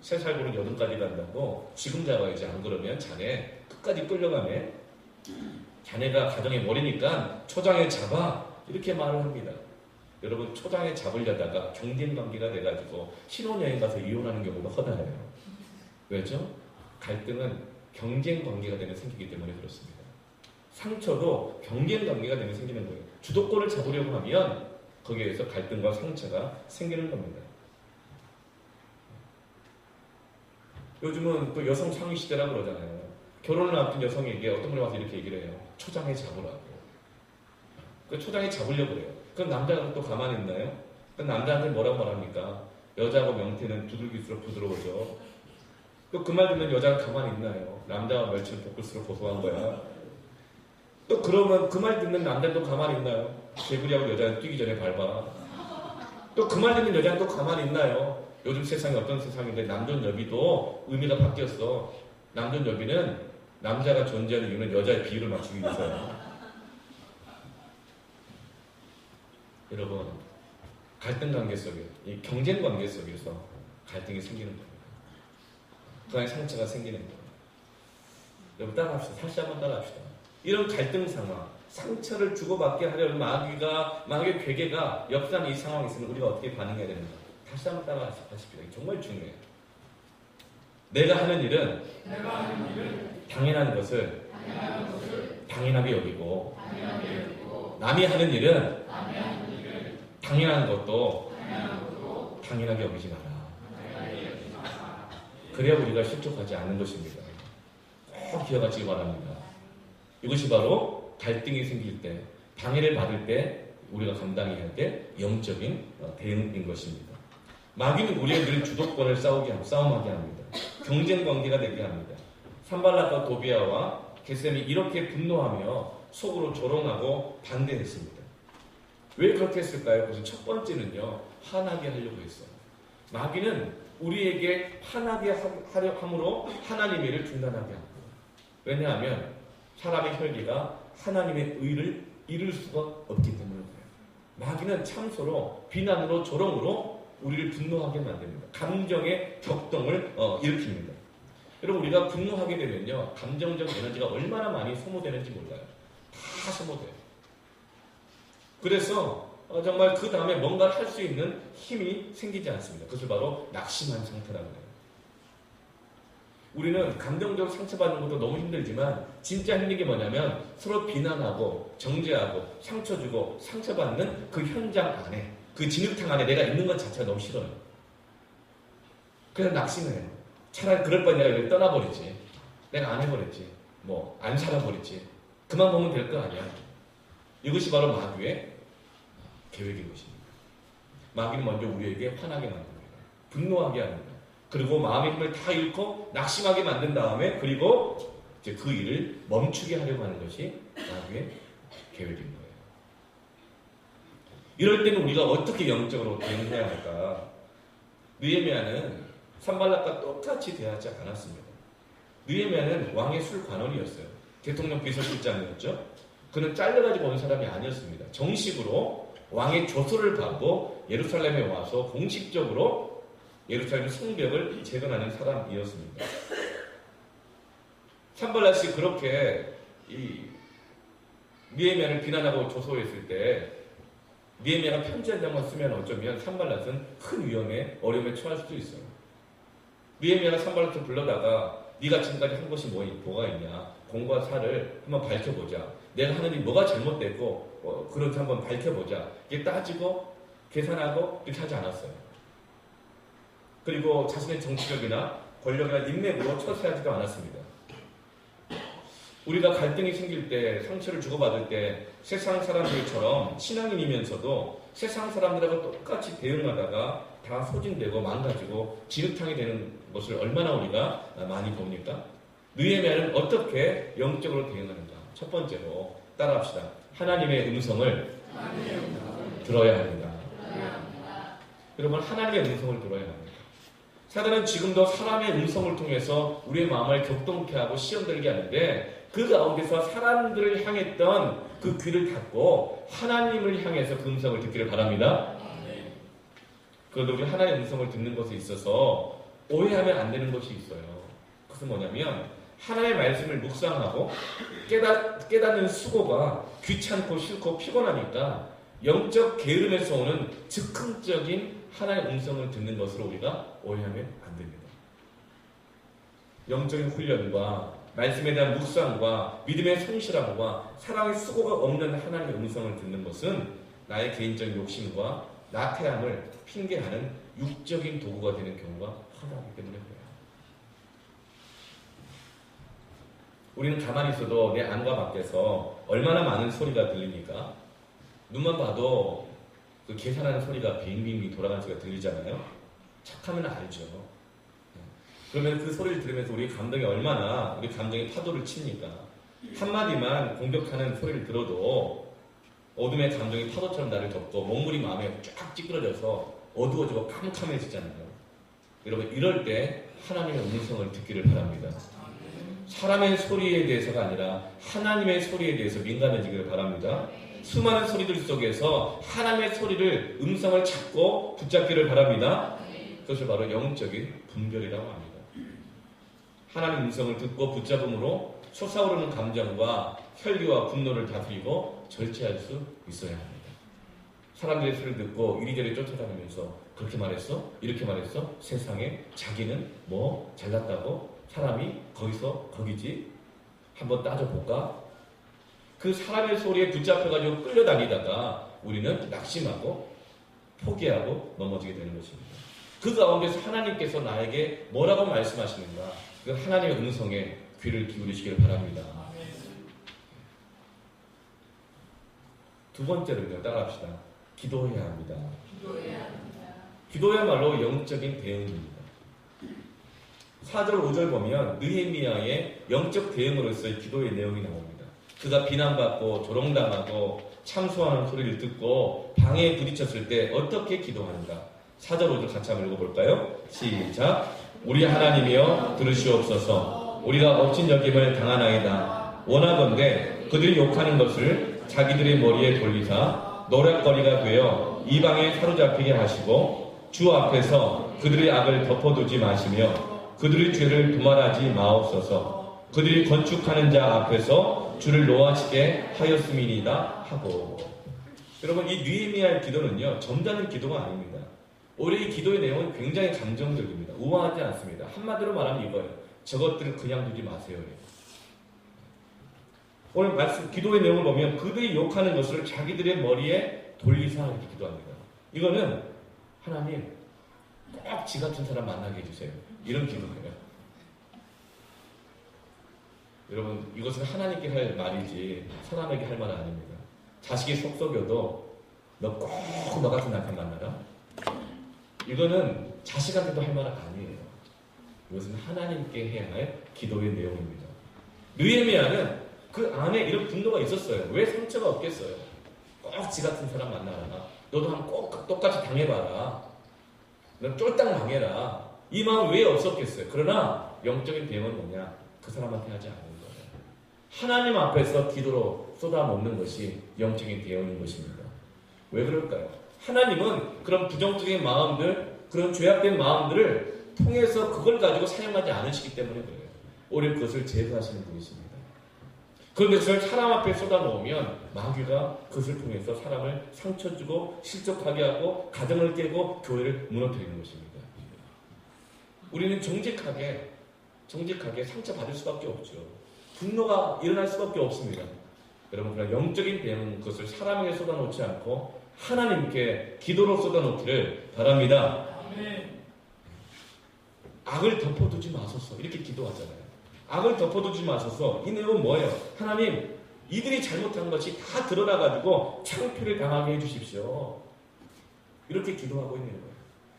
3살 고는 8까지 간다고 지금 잡아야지. 안 그러면 자네 끝까지 끌려가네. 자네가 가정의 머리니까 초장에 잡아. 이렇게 말을 합니다. 여러분, 초장에 잡으려다가 경쟁관계가 돼가지고 신혼여행 가서 이혼하는 경우가 허다해요. 왜죠? 갈등은 경쟁관계가 되면 생기기 때문에 그렇습니다. 상처도 경쟁관계가 되면 생기는 거예요. 주도권을 잡으려고 하면 거기에서 갈등과 상처가 생기는 겁니다. 요즘은 또 여성 상위 시대라고 그러잖아요. 결혼을 앞둔 여성에게 어떤 분이 와서 이렇게 얘기를 해요. 초장에 잡으라고. 그 초장에 잡으려고 그래요. 그럼 남자가 또 가만히 있나요? 그럼 남자한테 뭐라고 말합니까? 여자하고 명태는 두들길수록 부드러워져. 또 그 말 듣는 여자가 가만히 있나요? 남자와 멸치는 볶을수록 고소한 거야. 또 그러면 그 말 듣는 남자도 가만히 있나요? 개구리하고 여자는 뛰기 전에 밟아. 또 그 말 듣는 여자는 또 가만히 있나요? 요즘 세상이 어떤 세상인데 남존여비도 의미가 바뀌었어. 남존여비는 남자가 존재하는 이유는 여자의 비율을 맞추기 위해서요. 여러분, 갈등 관계 속에, 이 경쟁 관계 속에서 갈등이 생기는 겁니다. 그 안에 상처가 생기는 겁니다. 여러분, 따라합시다. 다시 한번 따라합시다. 이런 갈등 상황, 상처를 주고받게 하려는 마귀의 괴계가 역사하는 이 상황이 있으면 우리가 어떻게 반응해야 되는가? 다시 한번 따라하십시오. 이게 정말 중요해요. 내가 하는 일은 당연한 것을 당연하게 여기고, 남이 하는 일은 당연한 것도 당연하게 여기지 마라. 그래야 우리가 실족하지 않는 것입니다. 꼭 기억하시기 바랍니다. 이것이 바로 갈등이 생길 때, 방해를 받을 때 우리가 감당해야 될 영적인 대응인 것입니다. 마귀는 우리의 늘 주도권을 싸움하게 합니다. 경쟁 관계가 되게 합니다. 산발락과 도비아와 게셈이 이렇게 분노하며 속으로 조롱하고 반대했습니다. 왜 그렇게 했을까요? 그래서 첫 번째는요, 화나게 하려고 했어요. 마귀는 우리에게 화나게 하려 함으로 하나님의 일을 중단하게 합니다. 왜냐하면 사람의 혈기가 하나님의 의를 이룰 수가 없기 때문에 그래요. 마귀는 참소로 비난으로 조롱으로 우리를 분노하게 만듭니다. 감정의 격동을 일으킵니다. 여러분, 우리가 분노하게 되면요, 감정적 에너지가 얼마나 많이 소모되는지 몰라요. 다 소모돼요. 그래서 정말 그 다음에 뭔가를 할 수 있는 힘이 생기지 않습니다. 그것을 바로 낙심한 상태라고 해요. 우리는 감정적으로 상처받는 것도 너무 힘들지만 진짜 힘든 게 뭐냐면 서로 비난하고 정죄하고 상처 주고 상처받는 그 현장 안에, 그 진흙탕 안에 내가 있는 것 자체가 너무 싫어요. 그래서 낙심해요. 차라리 그럴 바에 내가 여기 떠나버리지. 내가 안 해버렸지. 안 살아버렸지. 그만 보면 될 거 아니야. 이것이 바로 마귀의 계획인 것입니다. 마귀는 먼저 우리에게 화나게 만듭니다. 분노하게 합니다. 그리고 마음의 힘을 다 잃고 낙심하게 만든 다음에 그리고 이제 그 일을 멈추게 하려고 하는 것이 마귀의 계획인 거예요. 이럴 때는 우리가 어떻게 영적으로 대응해야 할까? 느헤미야는 산발락과 똑같이 대하지 않았습니다. 느헤미야는 왕의 술관원이었어요. 대통령 비서실장이었죠. 그는 잘려가지고 온 사람이 아니었습니다. 정식으로 왕의 조서를 받고 예루살렘에 와서 공식적으로 예루살렘 성벽을 재건하는 사람이었습니다. 산발락이 그렇게 느헤미야를 비난하고 조소했을 때 느헤미야가 편지 한 장만 쓰면 어쩌면 산발락은 큰 위험에 어려움에 처할 수도 있어요. 느헤미야가 산발락을 불러다가 네가 지금까지 한 것이 뭐가 있냐, 공과 사를 한번 밝혀보자. 내가 하는 일이 뭐가 잘못됐고 그렇게 한번 밝혀보자. 이게 따지고 계산하고 이렇게 하지 않았어요. 그리고 자신의 정치력이나 권력이나 인맥으로 처세하지도 않았습니다. 우리가 갈등이 생길 때, 상처를 주고받을 때 세상 사람들처럼 신앙인이면서도 세상 사람들하고 똑같이 대응하다가 다 소진되고 망가지고 진흙탕이 되는 것을 얼마나 우리가 많이 봅니까? 느헤미야는 어떻게 영적으로 대응하는가? 첫 번째로 따라합시다. 하나님의 음성을 들어야 합니다. 여러분, 하나님의 음성을 들어야 합니다. 사단은 지금도 사람의 음성을 통해서 우리의 마음을 격동케 하고 시험들게 하는데 그 가운데서 사람들을 향했던 그 귀를 닫고 하나님을 향해서 그 음성을 듣기를 바랍니다. 그런데 우리 하나님의 음성을 듣는 것에 있어서 오해하면 안 되는 것이 있어요. 그것은 뭐냐면 하나님의 말씀을 묵상하고 깨닫는 수고가 귀찮고 싫고 피곤하니까 영적 게으름에서 오는 즉흥적인 하나님의 음성을 듣는 것으로 우리가 오해하면 안 됩니다. 영적인 훈련과 말씀에 대한 묵상과 믿음의 성실함과 사랑의 수고가 없는 하나님의 음성을 듣는 것은 나의 개인적인 욕심과 나태함을 핑계하는 육적인 도구가 되는 경우가 허다하기 때문에 그래요. 우리는 가만히 있어도 내 안과 밖에서 얼마나 많은 소리가 들리니까 눈만 봐도 그 계산하는 소리가 빙빙빙 돌아가는 소리가 들리잖아요. 착하면 알죠. 그러면 그 소리를 들으면서 우리 감정이 얼마나 우리 감정의 파도를 칩니까? 한마디만 공격하는 소리를 들어도 어둠의 감정이 파도처럼 나를 덮고 먹물이 마음에 쫙 찌그러져서 어두워지고 캄캄해지잖아요. 여러분 이럴 때 하나님의 음성을 듣기를 바랍니다. 사람의 소리에 대해서가 아니라 하나님의 소리에 대해서 민감해지기를 바랍니다. 수많은 소리들 속에서 하나님의 소리를 음성을 찾고 붙잡기를 바랍니다. 그것을 바로 영적인 분별이라고 합니다. 하나님의 음성을 듣고 붙잡음으로 솟아오르는 감정과 혈기와 분노를 다스리고 절제할 수 있어야 합니다. 사람들의 소리를 듣고 이리저리 쫓아다니면서 그렇게 말했어? 이렇게 말했어? 세상에 자기는 뭐 잘났다고? 사람이 거기서 거기지? 한번 따져볼까? 그 사람의 소리에 붙잡혀가지고 끌려다니다가 우리는 낙심하고 포기하고 넘어지게 되는 것입니다. 그 가운데서 하나님께서 나에게 뭐라고 말씀하시는가? 그 하나님의 음성에 귀를 기울이시기를 바랍니다. 두 번째로요, 따라합시다. 기도해야 합니다. 기도야말로 영적인 대응입니다. 4절, 5절 보면 느헤미야의 영적 대응으로서의 기도의 내용이 나옵니다. 그가 비난받고 조롱당하고 참소하는 소리를 듣고 방해에 부딪혔을 때 어떻게 기도하는가? 4절, 5절 같이 한번 읽어볼까요? 시작! 우리 하나님이여 들으시옵소서. 우리가 업신 여김을 당하나이다. 원하건대 그들이 욕하는 것을 자기들의 머리에 돌리사 노랫거리가 되어 이방에 사로잡히게 하시고 주 앞에서 그들의 악을 덮어두지 마시며 그들의 죄를 도말하지 마옵소서. 그들이 건축하는 자 앞에서 주를 노하시게 하였음이니이다 하고. 여러분 이 느헤미야의 기도는요 점잖은 기도가 아닙니다. 오히려 이 기도의 내용은 굉장히 감정적입니다. 우아하지 않습니다. 한마디로 말하면 이거예요. 저것들을 그냥 두지 마세요. 오늘 말씀 기도의 내용을 보면 그들이 욕하는 것을 자기들의 머리에 돌리사 이렇게 기도합니다. 이거는 하나님 꼭 지 같은 사람 만나게 해주세요. 이런 기도예요. 여러분 이것은 하나님께 할 말이지 사람에게 할 말은 아닙니다. 자식이 속 썩여도 너 꼭 너 같은 남편 만나라. 이거는 자식한테도 할 말은 아니에요. 이것은 하나님께 해야 할 기도의 내용입니다. 느헤미야는 그 안에 이런 분노가 있었어요. 왜 상처가 없겠어요? 꼭 지 같은 사람 만나라. 너도 한번 꼭 똑같이 당해봐라. 너 쫄딱 망해라. 이 마음 왜 없었겠어요? 그러나 영적인 대응은 뭐냐? 그 사람한테 하지 않는 거예요. 하나님 앞에서 기도로 쏟아놓는 것이 영적인 대응인 것입니다. 왜 그럴까요? 하나님은 그런 부정적인 마음들, 그런 죄악된 마음들을 통해서 그걸 가지고 사용하지 않으시기 때문에 그래요. 오히려 그것을 제거하시는 분이십니다. 그런데 그것을 사람 앞에 쏟아놓으면 마귀가 그것을 통해서 사람을 상처 주고 실족하게 하고 가정을 깨고 교회를 무너뜨리는 것입니다. 우리는 정직하게 상처받을 수밖에 없죠. 분노가 일어날 수밖에 없습니다. 여러분 그러나 영적인 대응은 그것을 사람에게 쏟아놓지 않고 하나님께 기도로 쏟아놓기를 바랍니다. 악을 덮어두지 마소서 이렇게 기도하잖아요. 악을 덮어두지 마소서. 이 내용은 뭐예요? 하나님 이들이 잘못한 것이 다 드러나가지고 창피를 당하게 해주십시오. 이렇게 기도하고 있는 거예요.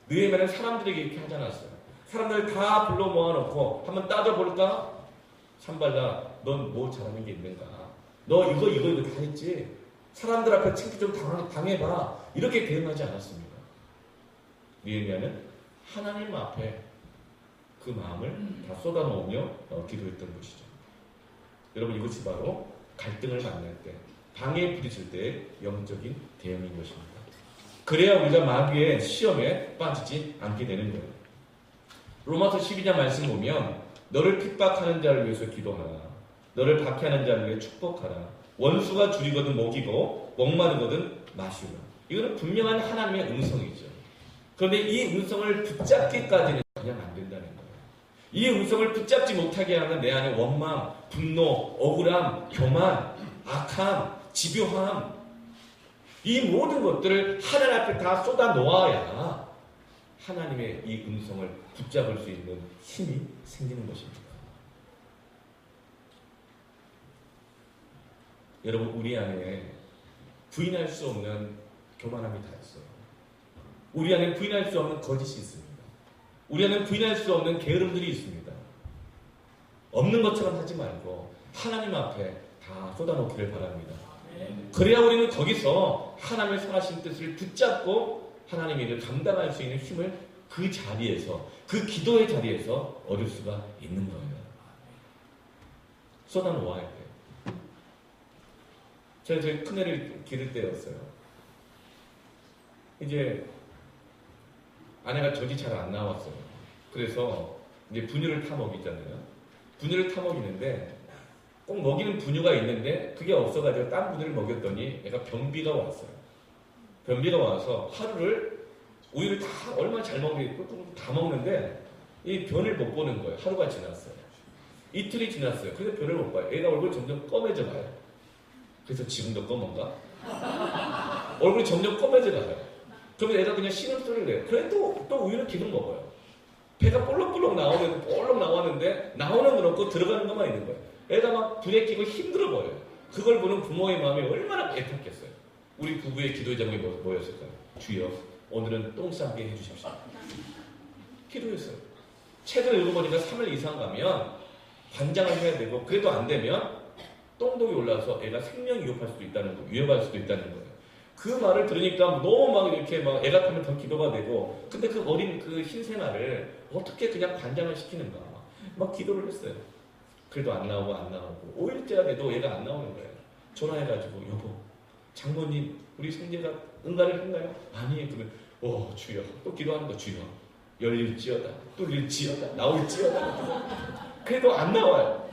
느헤미야는 사람들에게 이렇게 하지 않았어요. 사람들 다 불러 모아놓고 한번 따져볼까? 산발라 넌 뭐 잘하는 게 있는가? 너 이거 다 했지? 사람들 앞에 창피 좀 당해봐. 이렇게 대응하지 않았습니다. 느헤미야는 하나님 앞에 그 마음을 다 쏟아놓으며 기도했던 것이죠. 여러분 이것이 바로 갈등을 만날 때, 방해에 부딪힐 때의 영적인 대응인 것입니다. 그래야 우리가 마귀의 시험에 빠지지 않게 되는 거예요. 로마서 12장 말씀 보면 너를 핍박하는 자를 위해서 기도하라. 너를 박해하는 자를 위해 축복하라. 원수가 줄이거든 먹이고 목마르거든 마시라. 이거는 분명한 하나님의 음성이죠. 그런데 이 음성을 붙잡기까지는 그냥 안 된다는 거예요. 이 음성을 붙잡지 못하게 하는 내 안에 원망, 분노, 억울함, 교만, 악함, 집요함, 이 모든 것들을 하나님 앞에 다 쏟아 놓아야 하나님의 이 음성을 붙잡을 수 있는 힘이 생기는 것입니다. 여러분, 우리 안에 부인할 수 없는 교만함이 다 있어요. 우리 안에 부인할 수 없는 거짓이 있습니다. 우리 안에 부인할 수 없는 게으름들이 있습니다. 없는 것처럼 하지 말고 하나님 앞에 다 쏟아놓기를 바랍니다. 그래야 우리는 거기서 하나님의 선하신 뜻을 붙잡고 하나님의 일을 감당할 수 있는 힘을 그 자리에서, 그 기도의 자리에서 얻을 수가 있는 거예요. 쏟아놓아야 돼요. 제가 저희 큰애를 기를 때였어요. 이제 아내가 젖이 잘 안 나왔어요. 그래서 이제 분유를 타 먹이잖아요. 분유를 타 먹이는데 꼭 먹이는 분유가 있는데 그게 없어가지고 딴 분유를 먹였더니 애가 변비가 왔어요. 변비가 와서 하루를 우유를 다 얼마나 잘 먹겠고 다 먹는데 이 변을 못 보는 거예요. 하루가 지났어요. 이틀이 지났어요. 그래서 변을 못 봐요. 애가 얼굴이 점점 검해져 가요. 그래서 지금도 검은가? 얼굴이 점점 검해져 가요. 그러면 애가 그냥 신음소리를 내요. 그래도 또 우유를 계속 먹어요. 배가 볼록볼록 나오는데 나오는 건 없고 들어가는 것만 있는 거예요. 애가 막 불에 끼고 힘들어 보여요. 그걸 보는 부모의 마음이 얼마나 애타겠어요. 우리 부부의 기도의 제목이 뭐였을까요? 주여, 오늘은 똥 싸게 해주십시오. 기도했어요. 책을 읽어보니까 3일 이상 가면 관장을 해야 되고, 그래도 안 되면 똥독이 올라서 애가 생명 위협할 수도 있다는 거, 위협할 수도 있다는 거예요. 그 말을 들으니까 너무 막 이렇게 막 애 같으면 더 기도가 되고, 근데 그 어린 그 신생아를 어떻게 그냥 관장을 시키는가, 막 기도를 했어요. 그래도 안 나오고 5일째가 돼도 얘가 안 나오는 거예요. 전화해가지고, 여보, 장모님 우리 성재가 응가를 했나요? 아니. 그러면 주여, 또 기도하는 거, 주여 열릴지어다, 뚫릴지어다, 나올지어다. 그래도 안 나와요.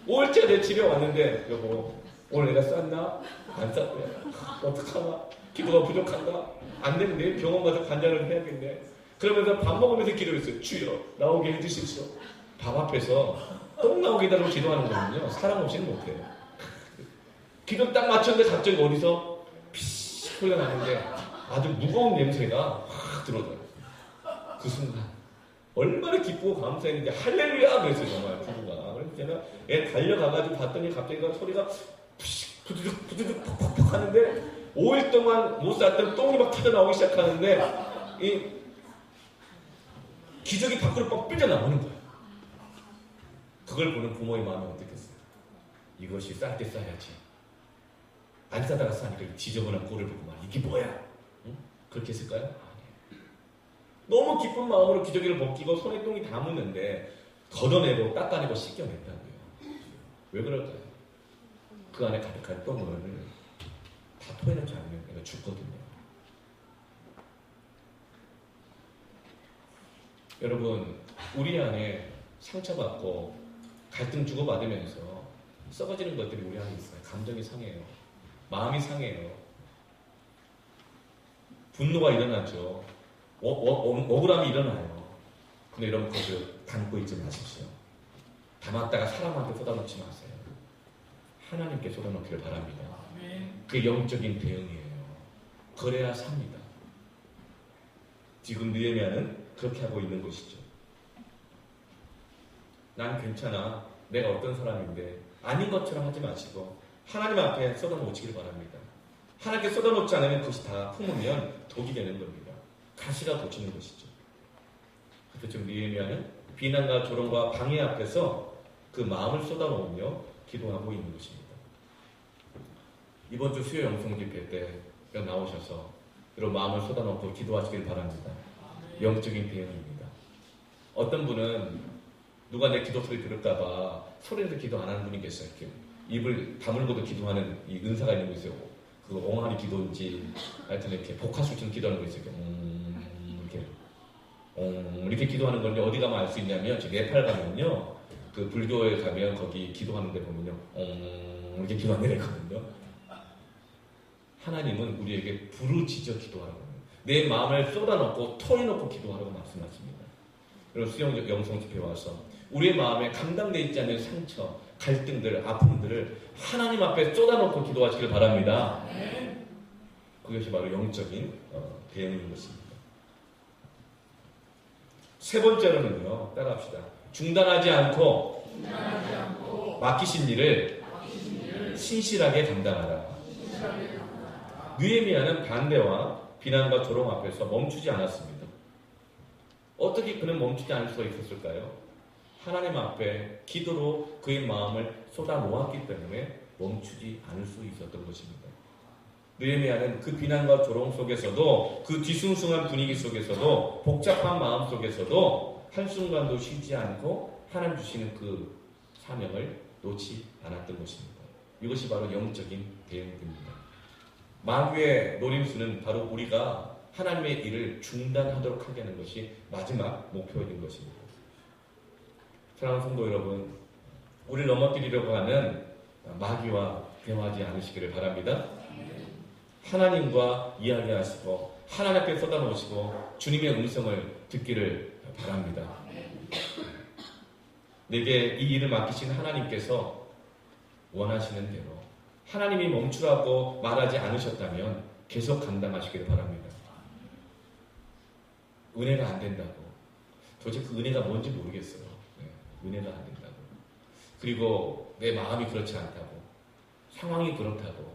5일째가 내 집에 왔는데, 여보, 오늘 내가 쌌나? 안 쌌대. 어떡하나? 기도가 부족한가? 안 되는데 병원 가서 관장을 해야겠네. 그러면서 밥 먹으면서 기도했어요. 주여, 나오게 해주십시오. 밥 앞에서 똥 나오게 해달라고 기도하는 거는요, 사람 없이는 못해요. 기도 딱 맞췄는데 갑자기 어디서 피식 소리가 나는데 아주 무거운 냄새가 확 들어져요. 그 순간 얼마나 기쁘고 감사했는지 할렐루야 그랬어요. 정말 부부가. 그래서 제가 애 달려가가지고 봤더니 갑자기 소리가 푸식 부두둑 퍽퍽 하는데 5일 동안 못 쌌던 똥이 막 터져나오기 시작하는데 이 기저귀 밖으로 뻥 삐져나오는 거예요. 그걸 보는 부모의 마음이 어떻겠어요? 이것이 쌀 때 싸야지. 안 싸다가 싸니까 지저분한 꼴을 보고 막 이게 뭐야? 응? 그렇게 했을까요? 아니에요. 너무 기쁜 마음으로 기저귀를 벗기고 손에 똥이 다 묻는데 걷어내고 닦아내고 씻겨냈다고요. 왜 그럴까요? 그 안에 가득한 똥을 다 토해내지 않으면 내가 죽거든요. 여러분, 우리 안에 상처받고 갈등 주고받으면서 썩어지는 것들이 우리 안에 있어요. 감정이 상해요. 마음이 상해요. 분노가 일어나죠. 억울함이 일어나요. 근데 여러분, 그것을 담고 있지 마십시오. 담았다가 사람한테 쏟아놓지 마세요. 하나님께 쏟아놓기를 바랍니다. 그게 영적인 대응이에요. 그래야 삽니다. 지금 느헤미야는 그렇게 하고 있는 것이죠. 난 괜찮아. 내가 어떤 사람인데. 아닌 것처럼 하지 마시고 하나님 앞에 쏟아놓으시길 바랍니다. 하나님께 쏟아놓지 않으면 그것이 다 품으면 독이 되는 겁니다. 가시가 돋치는 것이죠. 그래서 지금 느헤미야는 비난과 조롱과 방해 앞에서 그 마음을 쏟아놓으며 기도하고 있는 것입니다. 이번 주 수요 영성 집회 때 나오셔서 여러분 마음을 쏟아놓고 기도하시길 바랍니다. 영적인 대응입니다. 어떤 분은 누가 내 기도 소리 들을까봐 소리에서 기도 안 하는 분이 계세요. 이렇게 입을 다물고도 기도하는 이 은사가 있는 거 있어요. 그거 옹알이 기도인지 하여튼 이렇게 복화술처럼 기도하는 거 있어요. 이렇게 이렇게 기도하는 건데 어디 가면 알 수 있냐면 저 네팔 가면요 그 불교에 가면 거기 기도하는 데 보면요, 이렇게 기도하는 데가 있거든요. 하나님은 우리에게 부르짖어 기도하라고 합니다. 내 마음을 쏟아놓고 털어놓고 기도하라고 말씀하십니다. 그리고 수영 영성 집회에 와서 우리의 마음에 감당되어 있지 않는 상처, 갈등들, 아픔들을 하나님 앞에 쏟아놓고 기도하시길 바랍니다. 그것이 바로 영적인 대응인 것입니다. 세 번째로는요, 따라합시다. 중단하지 않고 맡기신 일을 신실하게 감당하라. 느헤미야는 반대와 비난과 조롱 앞에서 멈추지 않았습니다. 어떻게 그는 멈추지 않을 수가 있었을까요? 하나님 앞에 기도로 그의 마음을 쏟아 놓았기 때문에 멈추지 않을 수 있었던 것입니다. 느헤미야는 그 비난과 조롱 속에서도, 그 뒤숭숭한 분위기 속에서도, 복잡한 마음 속에서도 한순간도 쉬지 않고 하나님 주시는 그 사명을 놓지 않았던 것입니다. 이것이 바로 영적인 대응입니다. 마귀의 노림수는 바로 우리가 하나님의 일을 중단하도록 하게 하는 것이 마지막 목표인 것입니다. 사랑하는 성도 여러분, 우리를 넘어뜨리려고 하는 마귀와 대화하지 않으시기를 바랍니다. 하나님과 이야기하시고 하나님 앞에 쏟아놓으시고 주님의 음성을 듣기를 바랍니다. 내게 이 일을 맡기신 하나님께서 원하시는 대로 하나님이 멈추라고 말하지 않으셨다면 계속 감당하시기를 바랍니다. 은혜가 안 된다고, 도대체 그 은혜가 뭔지 모르겠어요. 은혜가 안 된다고, 그리고 내 마음이 그렇지 않다고, 상황이 그렇다고,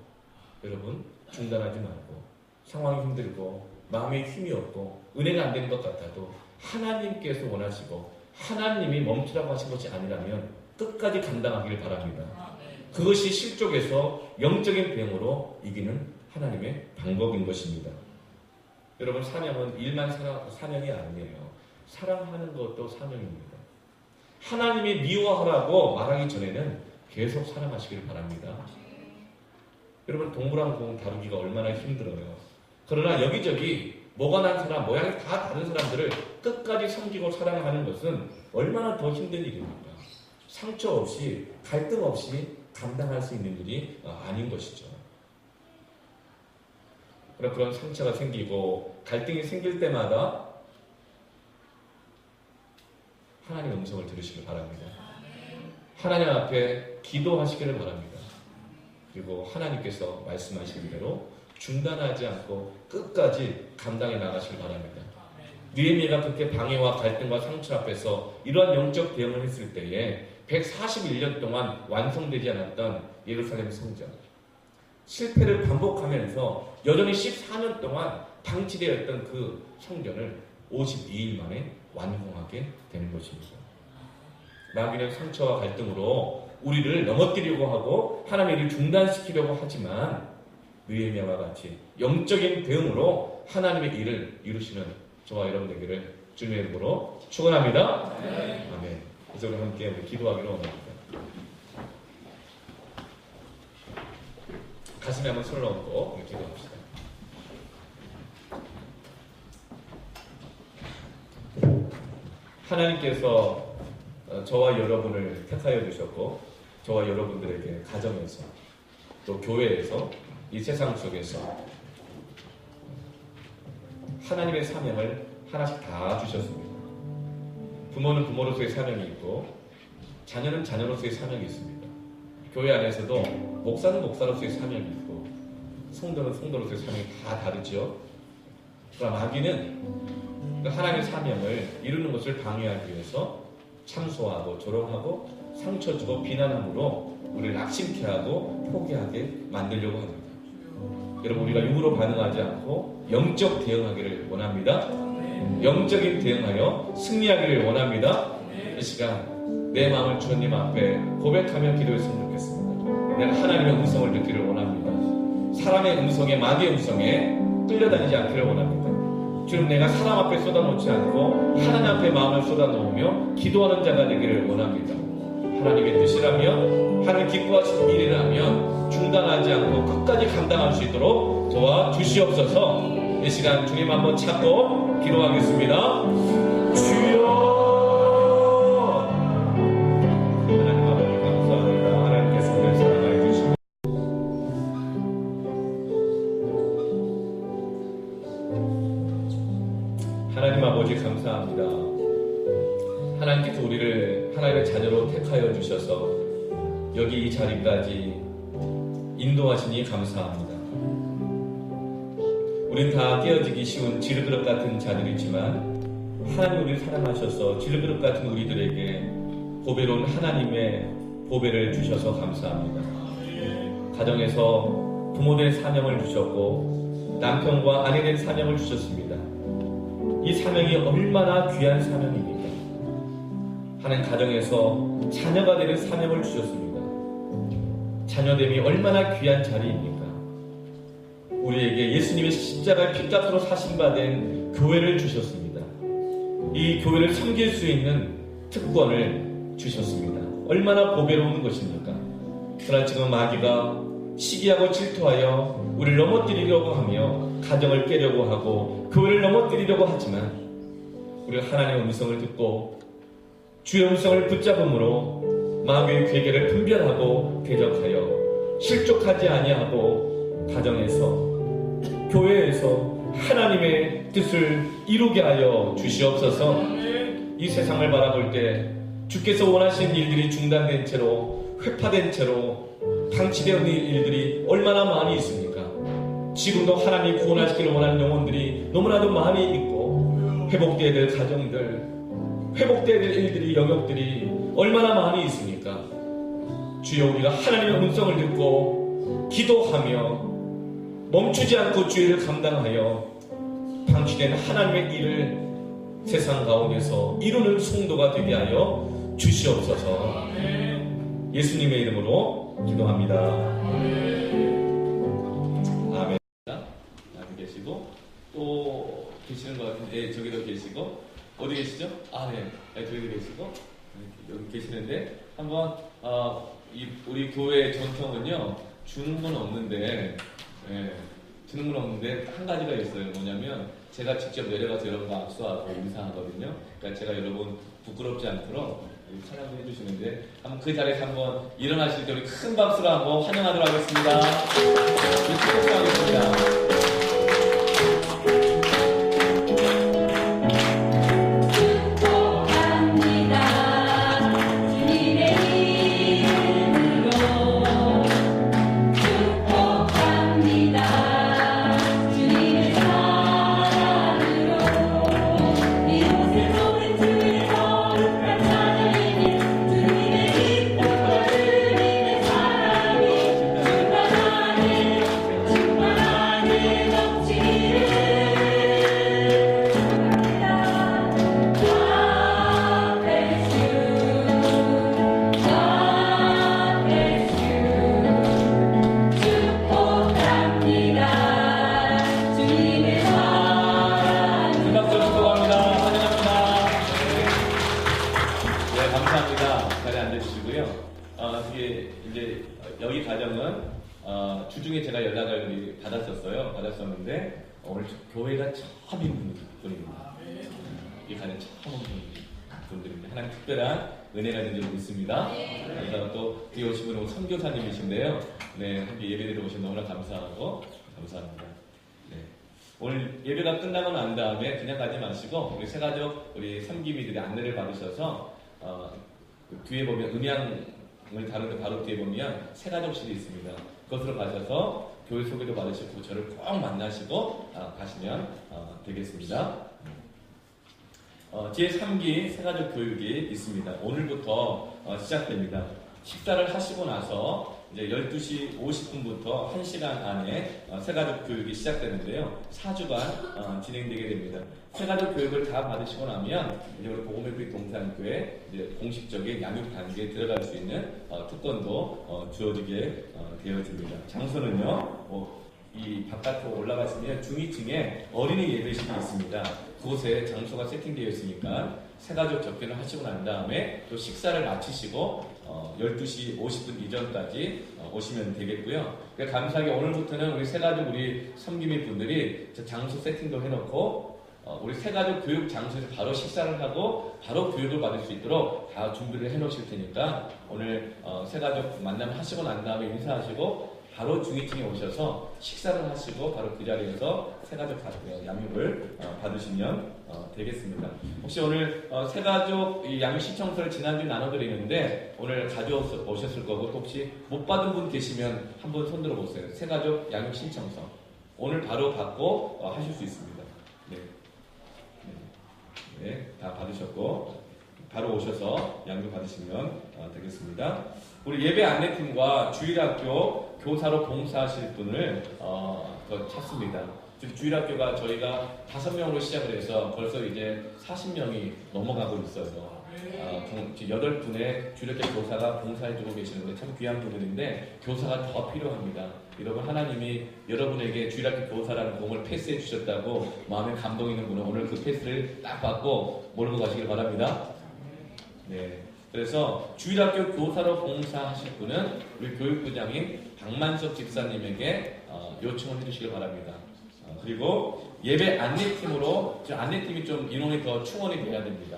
여러분 중단하지 말고, 상황이 힘들고 마음에 힘이 없고 은혜가 안 되는 것 같아도 하나님께서 원하시고 하나님이 멈추라고 하신 것이 아니라면 끝까지 감당하기를 바랍니다. 그것이 실족에서 영적인 대응으로 이기는 하나님의 방법인 것입니다. 여러분, 사명은 일만 사명이 아니에요. 사랑하는 것도 사명입니다. 하나님이 미워하라고 말하기 전에는 계속 사랑하시기를 바랍니다. 여러분, 동물하고 공 다루기가 얼마나 힘들어요. 그러나 여기저기 뭐가 난 사람, 모양이 다 다른 사람들을 끝까지 섬기고 사랑하는 것은 얼마나 더 힘든 일입니까? 상처 없이, 갈등 없이 감당할 수 있는 일이 아닌 것이죠. 그런 상처가 생기고 갈등이 생길 때마다 하나님의 음성을 들으시길 바랍니다. 하나님 앞에 기도하시기를 바랍니다. 그리고 하나님께서 말씀하시는 대로 중단하지 않고 끝까지 감당해 나가시길 바랍니다. 느헤미야가 그렇게 방해와 갈등과 상처 앞에서 이러한 영적 대응을 했을 때에 141년 동안 완성되지 않았던 예루살렘 성전, 실패를 반복하면서 여전히 14년 동안 방치되어 있던 그 성전을 52일 만에 완공하게 되는 것입니다. 마귀는 상처와 갈등으로 우리를 넘어뜨리려고 하고 하나님의 일을 중단시키려고 하지만 느헤미야와 같이 영적인 대응으로 하나님의 일을 이루시는 저와 여러분 되기를 주님의 이름으로 축원합니다. 아멘. 그래서 우리 함께 기도하기로 원합니다. 가슴에 한번 손을 얹고 기도합시다. 하나님께서 저와 여러분을 택하여 주셨고 저와 여러분들에게 가정에서 또 교회에서 이 세상 속에서 하나님의 사명을 하나씩 다 주셨습니다. 부모는 부모로서의 사명이 있고 자녀는 자녀로서의 사명이 있습니다. 교회 안에서도 목사는 목사로서의 사명이 있고 성도는 성도로서의 사명이 다 다르죠. 그러나 마귀는 하나님의 사명을 이루는 것을 방해하기 위해서 참소하고 조롱하고 상처 주고 비난함으로 우리를 낙심케 하고 포기하게 만들려고 합니다. 여러분, 우리가 육으로 반응하지 않고 영적 대응하기를 원합니다. 영적인 대응하여 승리하기를 원합니다. 이 시간 내 마음을 주님 앞에 고백하며 기도했으면 좋겠습니다. 내가 하나님의 음성을 듣기를 원합니다. 사람의 음성에, 마귀의 음성에 끌려다니지 않기를 원합니다. 주님, 내가 사람 앞에 쏟아놓지 않고 하나님 앞에 마음을 쏟아놓으며 기도하는 자가 되기를 원합니다. 하나님의 뜻이라면, 하나님 기뻐하시는 일이라면 중단하지 않고 끝까지 감당할 수 있도록 도와주시옵소서. 이 시간 주님 한번 찾고 기도하겠습니다. 주여 아버지 감사합니다. 하나님께서 우리를 하나님의 자녀로 택하여 주셔서 여기 이 자리까지 인도하시니 감사합니다. 우린 다 깨어지기 쉬운 질그릇 같은 자들이지만 하나님 우리를 사랑하셔서 질그릇 같은 우리들에게 보배로운 하나님의 보배를 주셔서 감사합니다. 가정에서 부모된 사명을 주셨고 남편과 아내된 사명을 주셨습니다. 이 사명이 얼마나 귀한 사명입니까? 하나님 가정에서 자녀가 되는 사명을 주셨습니다. 자녀됨이 얼마나 귀한 자리입니까? 우리에게 예수님의 십자가의 핏값으로 사신 바 된 교회를 주셨습니다. 이 교회를 섬길 수 있는 특권을 주셨습니다. 얼마나 보배로운 것입니까? 그러나 지금 마귀가 시기하고 질투하여 우리를 넘어뜨리려고 하며 가정을 깨려고 하고 교회를 넘어뜨리려고 하지만 우리가 하나님의 음성을 듣고 주의 음성을 붙잡음으로 마귀의 괴계를 분별하고 대적하여 실족하지 아니하고 가정에서 교회에서 하나님의 뜻을 이루게 하여 주시옵소서. 이 세상을 바라볼 때 주께서 원하시는 일들이 중단된 채로 회파된 채로 방치되어 있는 일들이 얼마나 많이 있습니까? 지금도 하나님이 구원하시기를 원하는 영혼들이 너무나도 많이 있고 회복되어야 될 가정들, 회복되어야 될 일들이, 영역들이 얼마나 많이 있습니까? 주여, 우리가 하나님의 음성을 듣고 기도하며 멈추지 않고 주의를 감당하여 방치된 하나님의 일을 세상 가운데서 이루는 성도가 되게 하여 주시옵소서. 예수님의 이름으로 기도합니다. 아멘. 여기 계시고 또 계시는 것 같은데 저기도 계시고 어디 계시죠? 네, 저기도 계시고 여기 계시는데 한번 우리 교회 전통은요 주는 건 없는데 주는 건 없는데 한 가지가 있어요. 뭐냐면 제가 직접 내려가서 여러분과 악수하고 인사하거든요. 그러니까 제가 여러분 부끄럽지 않도록 찬양도 해주시는데 한번 그 자리에서 한번 일어나실 때 우리 큰 박수로 한번 환영하도록 하겠습니다. 축복하겠습니다. 여기 가정은 주중에 제가 연락을 받았었는데 오늘 교회가 처음인 분입니다. 이 가정 처음 온 분들입니다. 하나님 특별한 은혜가 된 줄 믿습니다. 그래서 또 뒤에 오신 분은 선교사님이신데요. 네, 함께 예배드리러 오신 너무나 감사합니다. 네. 오늘 예배가 끝나고 난 다음에 그냥 가지 마시고 우리 새가족 우리 섬김이들이 안내를 받으셔서 그 뒤에 보면 음향을 다루는 바로 뒤에 보면 새가족실이 있습니다. 그것으로 가셔서 교회 소개도 받으시고 저를 꼭 만나시고 가시면 되겠습니다. 제3기 새가족 교육이 있습니다. 오늘부터 시작됩니다. 식사를 하시고 나서 이제 12시 50분부터 1시간 안에 새가족 교육이 시작되는데요. 4주간 진행되게 됩니다. 새가족 교육을 다 받으시고 나면 이제 우리 복음의 동산교회 이제 공식적인 양육 단계에 들어갈 수 있는 특권도 주어지게 되어집니다. 장소는요. 이 바깥으로 올라가시면 중위층에 어린이 예배실이 있습니다. 그곳에 장소가 세팅되어 있으니까 새가족 접견을 하시고 난 다음에 또 식사를 마치시고 12시 50분 이전까지 오시면 되겠고요. 감사하게 오늘부터는 우리 새가족 우리 섬김인 분들이 장소 세팅도 해놓고 우리 새가족 교육 장소에서 바로 식사를 하고 바로 교육을 받을 수 있도록 다 준비를 해놓으실 테니까 오늘 새가족 만남 하시고 난 다음에 인사하시고 바로 중위층에 오셔서 식사를 하시고 바로 그 자리에서 새가족 양육을 받으시면 되겠습니다. 혹시 오늘 새가족 양육 신청서를 지난주에 나눠드리는데 오늘 가져오셨을 거고 또 혹시 못 받은 분 계시면 한번 손 들어보세요. 새가족 양육 신청서 오늘 바로 받고 하실 수 있습니다. 네, 다 받으셨고 바로 오셔서 양육 받으시면 되겠습니다. 우리 예배 안내팀과 주일학교 교사로 봉사하실 분을 더 찾습니다. 지금 주일학교가 저희가 5명으로 시작을 해서 벌써 이제 40명이 넘어가고 있어요. 8분의 주일학교 교사가 봉사해주고 계시는데 참 귀한 분들인데 교사가 더 필요합니다. 여러분 하나님이 여러분에게 주일학교 교사라는 공을 패스해 주셨다고 마음에 감동 있는 분은 오늘 그 패스를 딱 받고 몰고 가시길 바랍니다. 네. 그래서 주일학교 교사로 봉사하실 분은 우리 교육부장인 박만석 집사님에게 요청을 해주시길 바랍니다. 그리고 예배 안내팀으로 안내팀이 좀 인원이 더 충원이 돼야 됩니다.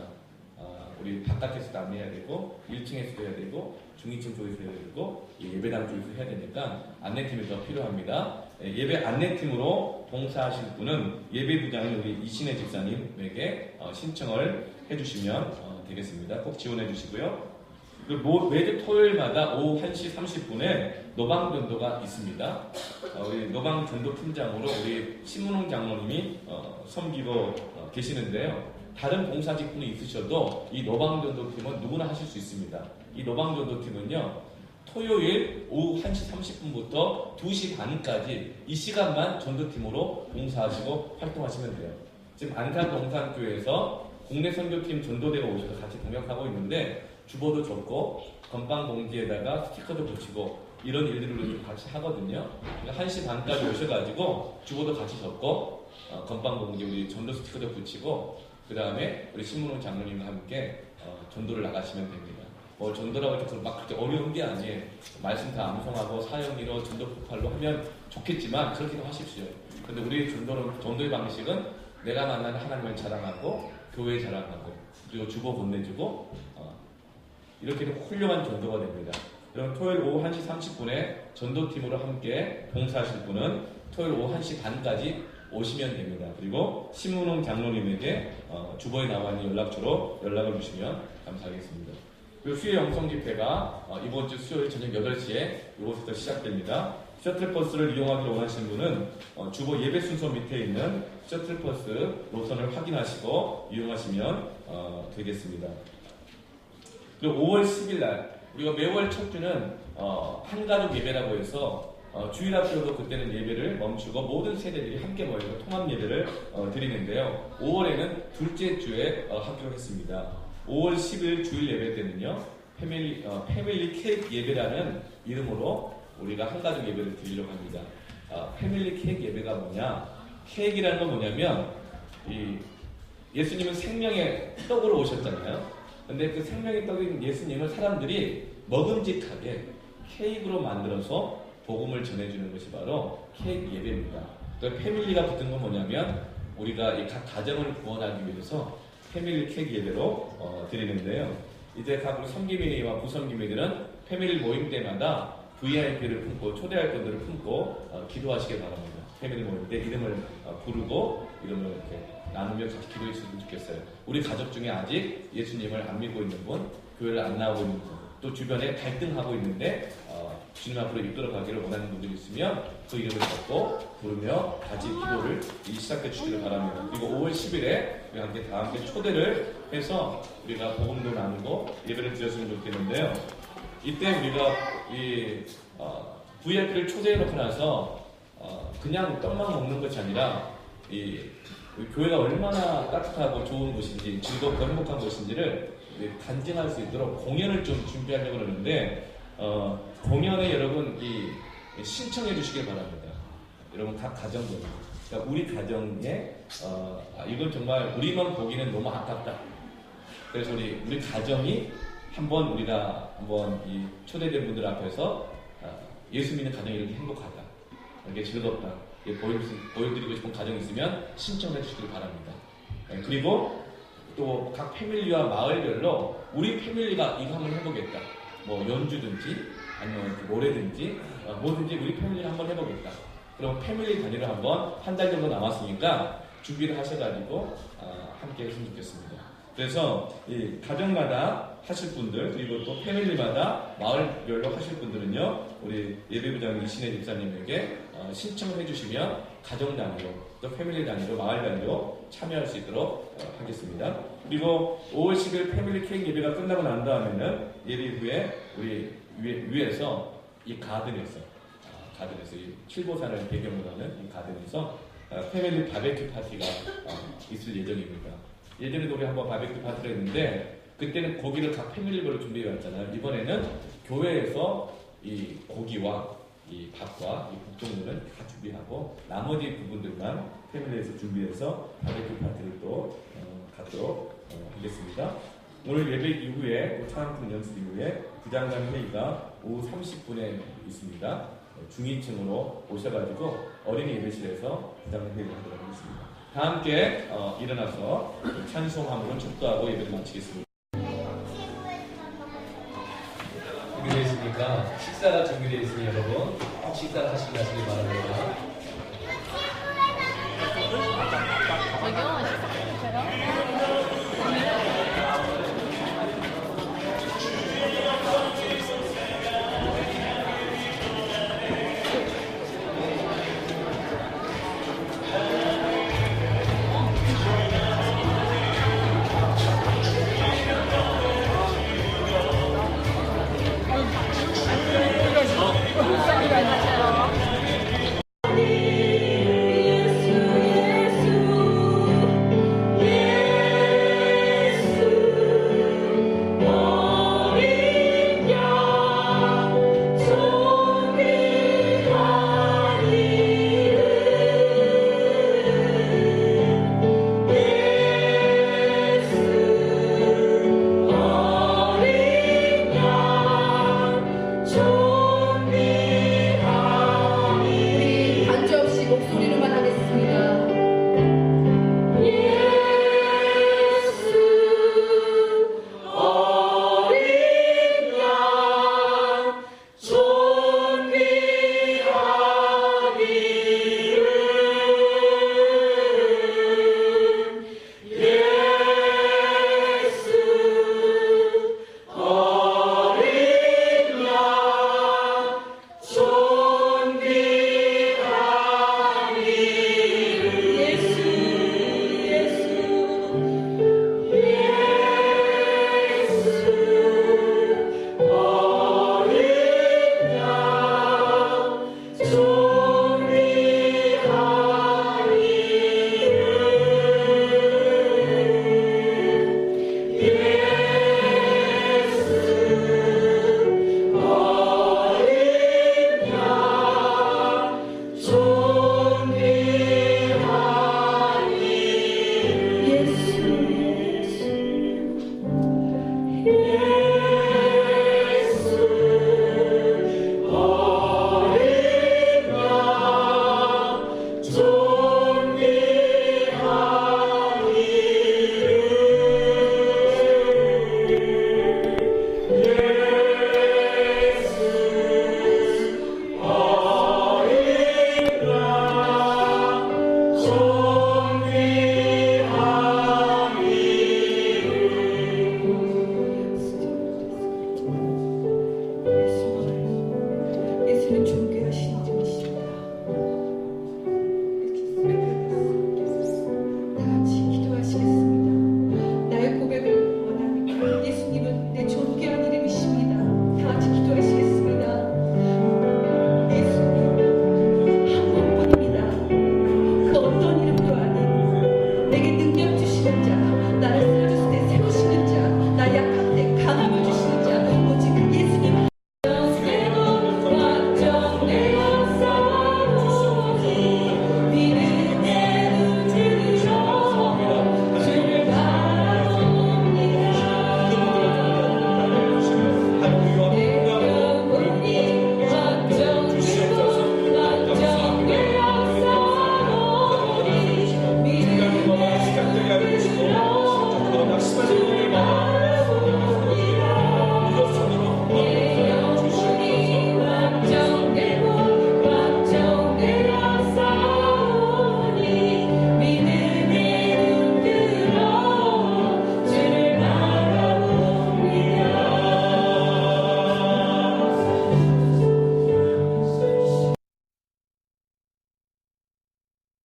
우리 바깥에서도 안내해야 되고 1층에서도 해야 되고 중위층 쪽에서 해야 되고 예배당 쪽에서 해야 되니까 안내팀이 더 필요합니다. 예배 안내팀으로 봉사하실 분은 예배부장인 우리 이신혜 집사님에게 신청을 해주시면 되겠습니다. 꼭 지원해 주시고요. 매주 토요일마다 오후 1시 30분에 노방전도가 있습니다. 우리 노방전도 팀장으로 우리 신문홍 장로님이 섬기고 계시는데요. 다른 봉사 직분이 있으셔도 이 노방전도팀은 누구나 하실 수 있습니다. 이 노방전도팀은요. 토요일 오후 1시 30분부터 2시 반까지 이 시간만 전도팀으로 봉사하시고 활동하시면 돼요. 지금 안산동산교회에서 국내 선교팀 전도대가 오셔서 같이 동역하고 있는데 주보도 적고 건빵 봉지에다가 스티커도 붙이고 이런 일들을 좀 같이 하거든요. 그러니까 1시 반까지 오셔가지고 주보도 같이 적고 건빵 봉지 우리 전도 스티커도 붙이고 그 다음에 우리 신문홍 장로님과 함께 전도를 나가시면 됩니다. 뭐 전도라고 해서 막 그렇게 어려운 게 아니에요. 말씀 다 암송하고 사형리로 전도 폭발로 하면 좋겠지만 그렇게도 하십시오. 근데 우리 전도의 방식은 내가 만나는 하나님을 자랑하고 교회 자랑하고 그리고 주보 건네주고 이렇게 훌륭한 전도가 됩니다. 여러분 토요일 오후 1시 30분에 전도팀으로 함께 봉사하실 분은 토요일 오후 1시 반까지 오시면 됩니다. 그리고 신문홍 장로님에게 주보에 나와 있는 연락처로 연락을 주시면 감사하겠습니다. 그리고 수요 영성 집회가 이번 주 수요일 저녁 8시에 이곳부터 시작됩니다. 셔틀버스를 이용하기를 원하시는 분은 주보 예배 순서 밑에 있는 셔틀버스 노선을 확인하시고 이용하시면 되겠습니다. 그리고 5월 10일 날 우리가 매월 첫 주는 한가족 예배라고 해서 주일학교도 그때는 예배를 멈추고 모든 세대들이 함께 모여서 통합 예배를 드리는데요. 5월에는 둘째 주에 하기로 했습니다. 5월 10일 주일 예배 때는요. 패밀리 케이크 예배라는 이름으로 우리가 한가족 예배를 드리려고 합니다. 패밀리 케이크 예배가 뭐냐? 케이크라는 건 뭐냐면 예수님은 생명의 떡으로 오셨잖아요. 근데 그 생명의 떡인 예수님을 사람들이 먹음직하게 케이크로 만들어서 복음을 전해주는 것이 바로 케이크 예배입니다. 그 패밀리가 붙은 건 뭐냐면 우리가 이 각 가정을 구원하기 위해서 패밀리 케이크 예배로 드리는데요. 이제 각 우리 섬기민이와 부섬기민들은 패밀리 모임 때마다 VIP를 품고 초대할 분들을 품고 기도하시길 바랍니다. 패밀리 모임 때 이름을 부르고 이름을 이렇게 나누며 같이 기도했으면 좋겠어요. 우리 가족 중에 아직 예수님을 안 믿고 있는 분, 교회를 안 나오고 있는 분, 또 주변에 갈등하고 있는데 주님 앞으로 이끌어 가기를 원하는 분들이 있으면 그 이름을 적고 부르며 같이 기도를 시작해 주시기를 바랍니다. 그리고 5월 10일에 우리 다 함께 초대를 해서 우리가 복음도 나누고 예배를 드렸으면 좋겠는데요. 이때 우리가 VIP를 초대해 놓고 나서 그냥 떡만 먹는 것이 아니라 우리 교회가 얼마나 따뜻하고 좋은 곳인지 즐겁고 행복한 곳인지를 간증할 수 있도록 공연을 좀 준비하려고 그러는데 공연에 여러분 신청해 주시길 바랍니다. 여러분 각 가정들 그러니까 우리 가정에 이건 정말 우리만 보기는 너무 아깝다. 그래서 우리 가정이 우리가 한번 이 초대된 분들 앞에서 예수 믿는 가정이 이렇게 행복하다, 이렇게 즐겁다, 보여드리고 싶은 가정이 있으면 신청해 주시길 바랍니다. 그리고 또 각 패밀리와 마을별로 우리 패밀리가 이거 한번 해보겠다, 뭐 연주든지 아니면 노래든지 뭐든지 우리 패밀리를 한번 해보겠다. 그럼 패밀리 단위로 한번 한 달 정도 남았으니까 준비를 하셔가지고 함께 했으면 좋겠습니다. 그래서 이 가정마다 하실 분들 그리고 또 패밀리마다 마을별로 하실 분들은요 우리 예배부장 이신혜 집사님에게 신청을 해주시면 가정 단위로 또 패밀리 단위로 마을 단위로 참여할 수 있도록 하겠습니다. 그리고 5월 10일 패밀리 케이크 예배가 끝나고 난 다음에는 예배 후에 우리 위에서 이 가든에서 이 칠보산을 배경으로 하는 이 가든에서 패밀리 바베큐 파티가 있을 예정입니다. 예전에도 우리 한번 바베큐 파티를 했는데 그때는 고기를 각 패밀리별로 준비해 왔잖아요. 이번에는 교회에서 이 고기와 이 밥과 이 국종들은 다 준비하고 나머지 부분들만 패밀리에서 준비해서 바베큐 파티를 또 갖도록 하겠습니다. 오늘 예배 이후에 찬양 연습 이후에 부장단 회의가 오후 30분에 있습니다. 중위층으로 오셔가지고 어린이 예배실에서 부장단 회의를 하도록 하겠습니다. 다 함께 일어나서 찬송함으로 축도하고 예배를 마치겠습니다. 준비되어 있으니까 식사가 준비되어 있으니 여러분 식사를 하시기 바랍니다.